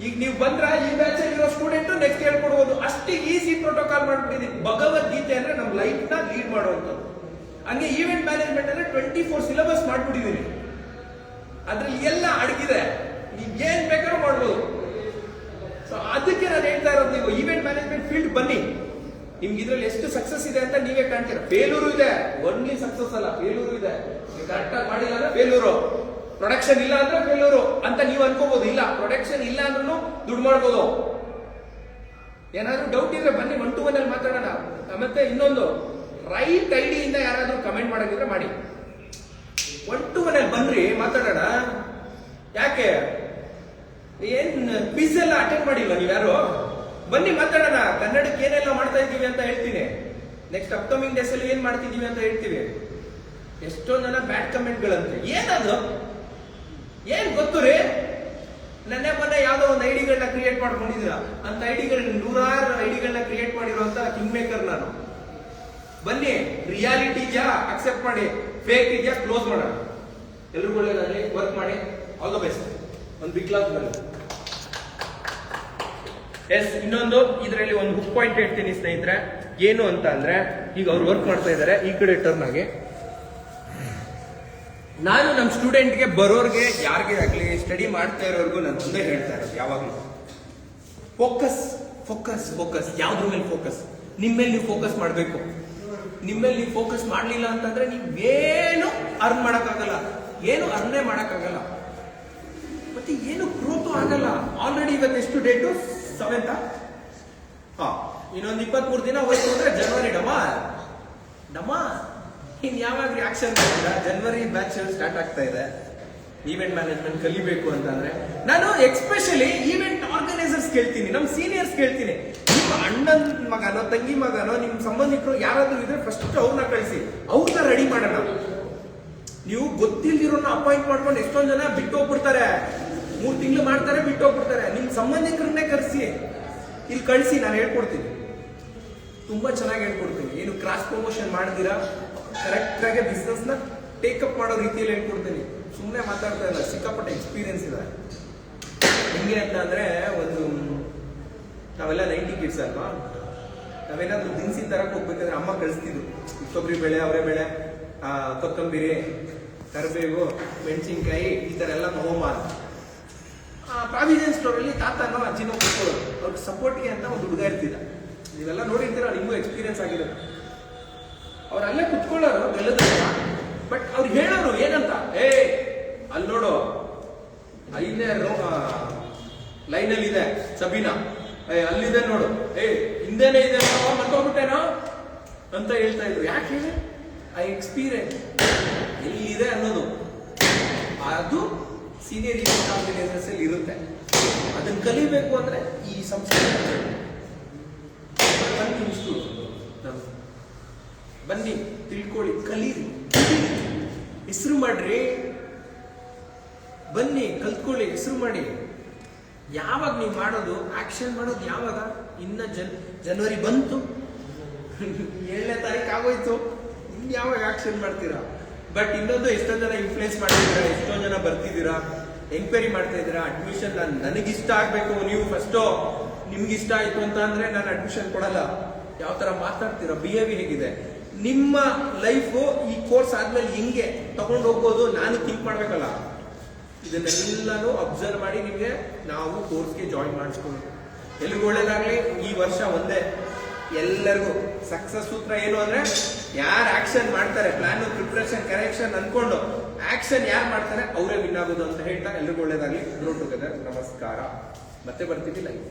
ಈಗ ನೀವು ಬಂದ್ರ ಈ ಬ್ಯಾಚ್ ಅಲ್ಲಿ ಇರೋ ಸ್ಟೂಡೆಂಟ್ ನೆಕ್ಸ್ಟ್ ಹೇಳ್ಕೊಡ್ಬೋದು, ಅಷ್ಟೇ ಈಸಿ ಪ್ರೋಟೋಕಾಲ್ ಮಾಡ್ಬಿಟ್ಟಿದೀನಿ. ಭಗವದ್ಗೀತೆ ಅಂದ್ರೆ ನಮ್ ಲೈಫ್ ನ ಲೀಡ್ ಮಾಡುವಂಥದ್ದು. ಹಂಗೆ ಈವೆಂಟ್ ಮ್ಯಾನೇಜ್ಮೆಂಟ್ ಅಂದ್ರೆ 24 ಸಿಲೆಬಸ್ ಮಾಡ್ಬಿಟ್ಟಿದೀನಿ. ಅದ್ರಲ್ಲಿ ಎಲ್ಲ ಅಡಗಿದೆ, ನೀವ್ ಏನ್ ಬೇಕಾದ್ರೂ ಮಾಡ್ಬೋದು. ಸೊ ಅದಕ್ಕೆ ನಾನು ಹೇಳ್ತಾ ಇರೋದು, ನೀವು ಈವೆಂಟ್ ಮ್ಯಾನೇಜ್ಮೆಂಟ್ ಫೀಲ್ಡ್ ಬನ್ನಿ. ನಿಮ್ಗೆ ಇದ್ರಲ್ಲಿ ಎಷ್ಟು ಸಕ್ಸಸ್ ಇದೆ ಅಂತ ನೀವೇ ಕಾಣ್ತೀರಾ. ಫೇಲ್ಯೂರು ಇದೆ, ಓನ್ಲಿ ಸಕ್ಸಸ್ ಅಲ್ಲ, ಫೇಲ್ಯೂರು ಇದೆ. ನೀವು ಕರೆಕ್ಟ್ ಆಗಿ ಮಾಡಿಲ್ಲ ಅಂದ್ರೆ ಫೇಲ್ಯೂರು, ಪ್ರೊಡಕ್ಷನ್ ಇಲ್ಲ ಅಂದ್ರೆ ಫೇಲ್ಯೂರು ಅಂತ ನೀವು ಅನ್ಕೋಬಹುದು. ಇಲ್ಲ, ಪ್ರೊಡಕ್ಷನ್ ಇಲ್ಲ ಅಂದ್ರೂ ದುಡ್ಡು ಮಾಡ್ಬೋದು. ಏನಾದ್ರೂ ಡೌಟ್ ಇದ್ರೆ ಬನ್ನಿ, 1-to-1 ಅಲ್ಲಿ ಮಾತಾಡೋಣ. ಮತ್ತೆ ಇನ್ನೊಂದು, ರೈಟ್ ಐಡಿಯಿಂದ ಯಾರಾದ್ರೂ ಕಮೆಂಟ್ ಮಾಡೋದಿದ್ರೆ ಮಾಡಿ. 1-to-1 ಅಲ್ಲಿ ಬನ್ರಿ, ಮಾತಾಡೋಣ. ಯಾಕೆ ಏನ್ ಕ್ವಿಜ್ ಎಲ್ಲ ಅಟೆಂಡ್ ಮಾಡಿಲ್ಲ ನೀವ್ಯಾರು? ಬನ್ನಿ ಮಾತಾಡೋಣ. ಕನ್ನಡಕ್ಕೆ ಏನೆಲ್ಲ ಮಾಡ್ತಾ ಇದ್ದೀವಿ ಅಂತ ಹೇಳ್ತೀನಿ. ನೆಕ್ಸ್ಟ್ ಅಪ್ಕಮಿಂಗ್ ಡೇಸ್ ಅಲ್ಲಿ ಏನ್ ಮಾಡ್ತಿದೀವಿ ಅಂತ ಹೇಳ್ತೀವಿ. ಎಷ್ಟೊಂದು ಜನ ಬ್ಯಾಡ್ ಕಮೆಂಟ್ಗಳಂತೆ. ಏನದು, ಏನ್ ಗೊತ್ತು ರೀ? ನೆನ್ನೆ ಮೊನ್ನೆ ಯಾವ್ದೋ ಒಂದು ಐಡಿಗಳನ್ನ ಕ್ರಿಯೇಟ್ ಮಾಡ್ಕೊಂಡಿದ್ದೀರಾ ಅಂತ ಐಡಿಗಳು ನೂರಾರು ಐಡಿಗಳನ್ನ ಕ್ರಿಯೇಟ್ ಮಾಡಿರುವಂತ ಕಿಂಗ್ ಮೇಕರ್ ನಾನು. ಬನ್ನಿ, ರಿಯಾಲಿಟಿ ಇದೆಯಾ ಅಕ್ಸೆಪ್ಟ್ ಮಾಡಿ, ಫೇಕ್ ಇದೆಯಾ ಕ್ಲೋಸ್ ಮಾಡೋಣ. ಎಲ್ರಿಗೂ ಒಳ್ಳೆಯದಾಗಲಿ, ವರ್ಕ್ ಮಾಡಿ, ಆಲ್ ದ ಬೆಸ್ಟ್. ಒಂದು ಬಿಗ್ ಕ್ಲಾಸ್ ಬನ್ನಿ. ಎಸ್, ಇನ್ನೊಂದು ಇದರಲ್ಲಿ ಒಂದು ಹುಕ್ ಪಾಯಿಂಟ್ ಹೇಳ್ತೀನಿ ಸ್ನೇಹಿತರೆ. ಏನು ಅಂತ ಅಂದ್ರೆ, ಈಗ ಅವ್ರು ವರ್ಕ್ ಮಾಡ್ತಾ ಇದ್ದಾರೆ ಈ ಕಡೆ ಟರ್ನ್ ಆಗಿ. ನಾನು ನಮ್ಮ ಸ್ಟೂಡೆಂಟ್ಗೆ ಬರೋರ್ಗೆ ಯಾರಿಗೆ ಆಗ್ಲಿ ಸ್ಟಡಿ ಮಾಡ್ತಾ ಇರೋರ್ಗು ನಾನು ಒಂದೇ ಹೇಳ್ತಾ ಇರೋದು ಯಾವಾಗಲೂ, ಫೋಕಸ್ ಫೋಕಸ್ ಫೋಕಸ್. ಯಾವ್ದ್ರ ಮೇಲೆ ಫೋಕಸ್? ನಿಮ್ಮೇಲೆ ನೀವು ಫೋಕಸ್ ಮಾಡಬೇಕು. ನಿಮ್ಮೇಲೆ ನೀವು ಫೋಕಸ್ ಮಾಡಲಿಲ್ಲ ಅಂತಂದ್ರೆ ನೀವೇನು ಅರ್ನ್ ಮಾಡಕ್ಕಾಗಲ್ಲ, ಏನು ಅರ್ನೇ ಮಾಡಕ್ಕಾಗಲ್ಲ, ಮತ್ತೆ ಏನು ಗ್ರೋತು ಆಗಲ್ಲ. ಆಲ್ರೆಡಿ ಇವತ್ತು ಎಷ್ಟು ಡೇಟು? 7th. ಇನ್ನೊಂದು 23 ದಿನ ಹೋಯ್ತು ಅಂದ್ರೆ ಜನವರಿ ಡಮ. ಇನ್ ಯಾವಾಗ ರಿಯಾಕ್ಷನ್ ಮಾಡಿಲ್ಲ? ಜನವರಿ ಬ್ಯಾಚ್ ಸ್ಟಾರ್ಟ್ ಆಗ್ತಾ ಇದೆ. ಈವೆಂಟ್ ಮ್ಯಾನೇಜ್ಮೆಂಟ್ ಕಲಿಬೇಕು ಅಂತಂದ್ರೆ ನಾನು ಎಕ್ಸ್ಪೆಷಲಿ ಈವೆಂಟ್ ಆರ್ಗನೈಸರ್ಸ್ ಕೇಳ್ತೀನಿ, ನಮ್ಮ ಸೀನಿಯರ್ಸ್ ಕೇಳ್ತೀನಿ. ನಿಮ್ಮ ಅಣ್ಣನ ಮಗನೋ ತಂಗಿ ಮಗನೋ ನಿಮ್ಮ ಸಂಬಂಧಿಕರು ಯಾರಾದ್ರೂ ಇದ್ರೆ ಫಸ್ಟ್ ಅವ್ರನ್ನ ಕಳಿಸಿ, ಅವ್ರನ್ನ ರೆಡಿ ಮಾಡೋಣ. ನೀವು ಗೊತ್ತಿಲ್ದಿರೋನ್ನ ಅಪಾಯಿಂಟ್ ಮಾಡ್ಕೊಂಡು ಎಷ್ಟೊಂದು ಜನ ಬಿಟ್ಟು ಹೋಗ್ಬಿಡ್ತಾರೆ. 3 ತಿಂಗಳು ಮಾಡ್ತಾರೆ, ಬಿಟ್ಟು ಹೋಗ್ಬಿಡ್ತಾರೆ. ನಿಮ್ ಸಂಬಂಧಿಕರನ್ನೇ ಕರೆಸಿ ಇಲ್ಲಿ ಕಳಿಸಿ, ನಾನು ಹೇಳ್ಕೊಡ್ತೀನಿ, ತುಂಬಾ ಚೆನ್ನಾಗಿ ಹೇಳ್ಕೊಡ್ತೀನಿ. ಏನು ಕ್ರಾಸ್ ಪ್ರಮೋಷನ್ ಮಾಡ್ತೀರಾ, ಕರೆಕ್ಟ್ ಆಗಿ ಬಿಸ್ನೆಸ್ ನ ಟೇಕಪ್ ಮಾಡೋ ರೀತಿಯಲ್ಲಿ ಹೇಳ್ಕೊಡ್ತೀನಿ. ಸುಮ್ಮನೆ ಮಾತಾಡ್ತಾ ಇಲ್ಲ, ಸಿಕ್ಕಾಪಟ್ಟೆ ಎಕ್ಸ್ಪೀರಿಯನ್ಸ್ ಇದೆ. ಹೆಂಗೆ ಅಂತ ಅಂದ್ರೆ, ಒಂದು ನಾವೆಲ್ಲ 90 ಕಿಡ್ಸ್ ಅಲ್ವಾ, ನಾವೇನಾದ್ರೂ ದಿನಸಿ ತರಕ್ ಹೋಗ್ಬೇಕಾದ್ರೆ ಅಮ್ಮ ಕಳಿಸ್ತಿದ್ರು. ಕೊಬ್ಬರಿ ಬೇಳೆ, ಅವರೇ ಬೇಳೆ, ಕೊತ್ತಂಬರಿ, ಕರಿಬೇವು, ಮೆಣಸಿನ್ಕಾಯಿ, ಈ ತರ ಎಲ್ಲ ತಗೊಂಬ. ಪ್ರಾವಿಷನ್ ಸ್ಟೋರ್ ಅಲ್ಲಿ ತಾತನೋ ಅಜ್ಜಿನೋ ಕೂತ್ಕೊಳ್ಳೋದು, ಅವ್ರಿಗೆ ಸಪೋರ್ಟ್ಗೆ ಅಂತ ಒಂದು ಹುಡುಗ ಇರ್ತಿದ್ದ. ನೀವೆಲ್ಲ ನೋಡಿರ್ತೀರ, ನಿಮಗೂ ಎಕ್ಸ್ಪೀರಿಯನ್ಸ್ ಆಗಿರೋದು. ಅವ್ರು ಅಲ್ಲೇ ಕುತ್ಕೊಳ್ಳೋರು ಬೆಲ್ಲದ. ಬಟ್ ಅವ್ರು ಹೇಳೋರು ಏನಂತ, ಅಲ್ಲಿ ನೋಡು 5ನೇ ಲೈನಲ್ಲಿ ಇದೆ ಸಬೀನಾ, ಅಲ್ಲಿದೆ ನೋಡು, ಹಿಂದೆನೇ ಇದೆ ಮತ್ತೋಗ್ಬಿಟ್ಟೇನೋ ಅಂತ ಹೇಳ್ತಾ ಇದ್ರು. ಯಾಕೆ ಹೇಳಿ? ಆ ಎಕ್ಸ್ಪೀರಿಯನ್ಸ್ ಎಲ್ಲಿದೆ ಅನ್ನೋದು ಅದು ಸೀನಿಯರ್ ಈವೆಂಟ್ ಆರ್ಗನೈಸರ್ಸ್ ಅಲ್ಲಿ ಇರುತ್ತೆ. ಅದನ್ನ ಕಲಿಬೇಕು ಅಂದ್ರೆ ಈ ಸಂಸ್ಥೆ ಬನ್ನಿ, ತಿಳ್ಕೊಳ್ಳಿ, ಕಲೀರಿ, ಹೆಸರು ಮಾಡ್ರಿ. ಬನ್ನಿ, ಕಲ್ತ್ಕೊಳ್ಳಿ, ಹೆಸರು ಮಾಡಿ. ಯಾವಾಗ ನೀವು ಮಾಡೋದು, ಆಕ್ಷನ್ ಮಾಡೋದು ಯಾವಾಗ? ಇನ್ನ ಜನವರಿ ಬಂತು, 7ನೇ ತಾರೀಕು ಆಗೋಯ್ತು, ಇನ್ ಯಾವಾಗ ಆಕ್ಷನ್ ಮಾಡ್ತೀರಾ? ಬಟ್ ಇನ್ನೊಂದು, ಎಷ್ಟೊಂದು ಜನ ಇನ್ಫ್ಲೂಯೆನ್ಸ್ ಮಾಡ್ತಿದ್ದೀರಾ, ಎಷ್ಟೊಂದು ಜನ ಬರ್ತಿದ್ದೀರಾ, ಎಂಕ್ವೈರಿ ಮಾಡ್ತಾ ಇದ್ದೀರಾ. ಅಡ್ಮಿಷನ್ ನನಗಿಷ್ಟ ಆಗ್ಬೇಕು, ನೀವು ಫಸ್ಟು ನಿಮ್ಗೆ ಇಷ್ಟ ಆಯ್ತು ಅಂತ ಅಂದ್ರೆ ನಾನು ಅಡ್ಮಿಷನ್ ಕೊಡಲ್ಲ. ಯಾವ ತರ ಮಾತಾಡ್ತೀರಾ, ಬಿಹೇವಿಯರ್ ಹೇಗಿದೆ, ನಿಮ್ಮ ಲೈಫು ಈ ಕೋರ್ಸ್ ಆದ್ಮೇಲೆ ಹೆಂಗೆ ತಗೊಂಡು ಹೋಗ್ಬೋದು ನಾನು ಥಿಂಕ್ ಮಾಡ್ಬೇಕಲ್ಲ. ಇದನ್ನೆಲ್ಲಾನು ಅಬ್ಸರ್ವ್ ಮಾಡಿ ನಿಮ್ಗೆ ನಾವು ಕೋರ್ಸ್ಗೆ ಜಾಯಿನ್ ಮಾಡಿಸ್ಕೊಳ್ಬೇಕು. ಎಲ್ರಿಗೂ ಒಳ್ಳೇದಾಗ್ಲಿ. ಈ ವರ್ಷ ಒಂದೇ ಎಲ್ಲರಿಗೂ ಸಕ್ಸಸ್ ಸೂತ್ರ ಏನು ಅಂದ್ರೆ, ಯಾರು ಆಕ್ಷನ್ ಮಾಡ್ತಾರೆ, ಪ್ಲಾನ್, ಪ್ರಿಪರೇಷನ್, ಕರೆಕ್ಷನ್ ಅನ್ಕೊಂಡು ಆಕ್ಷನ್ ಯಾರು ಮಾಡ್ತಾರೆ ಅವರೇ ವಿನ್ ಆಗೋದು ಅಂತ ಹೇಳ್ತಾ ಎಲ್ರಿಗೂ ಒಳ್ಳೇದಾಗ್ಲಿ. Grow together. ನಮಸ್ಕಾರ. ಮತ್ತೆ ಬರ್ತೀವಿ ಲೈವ್.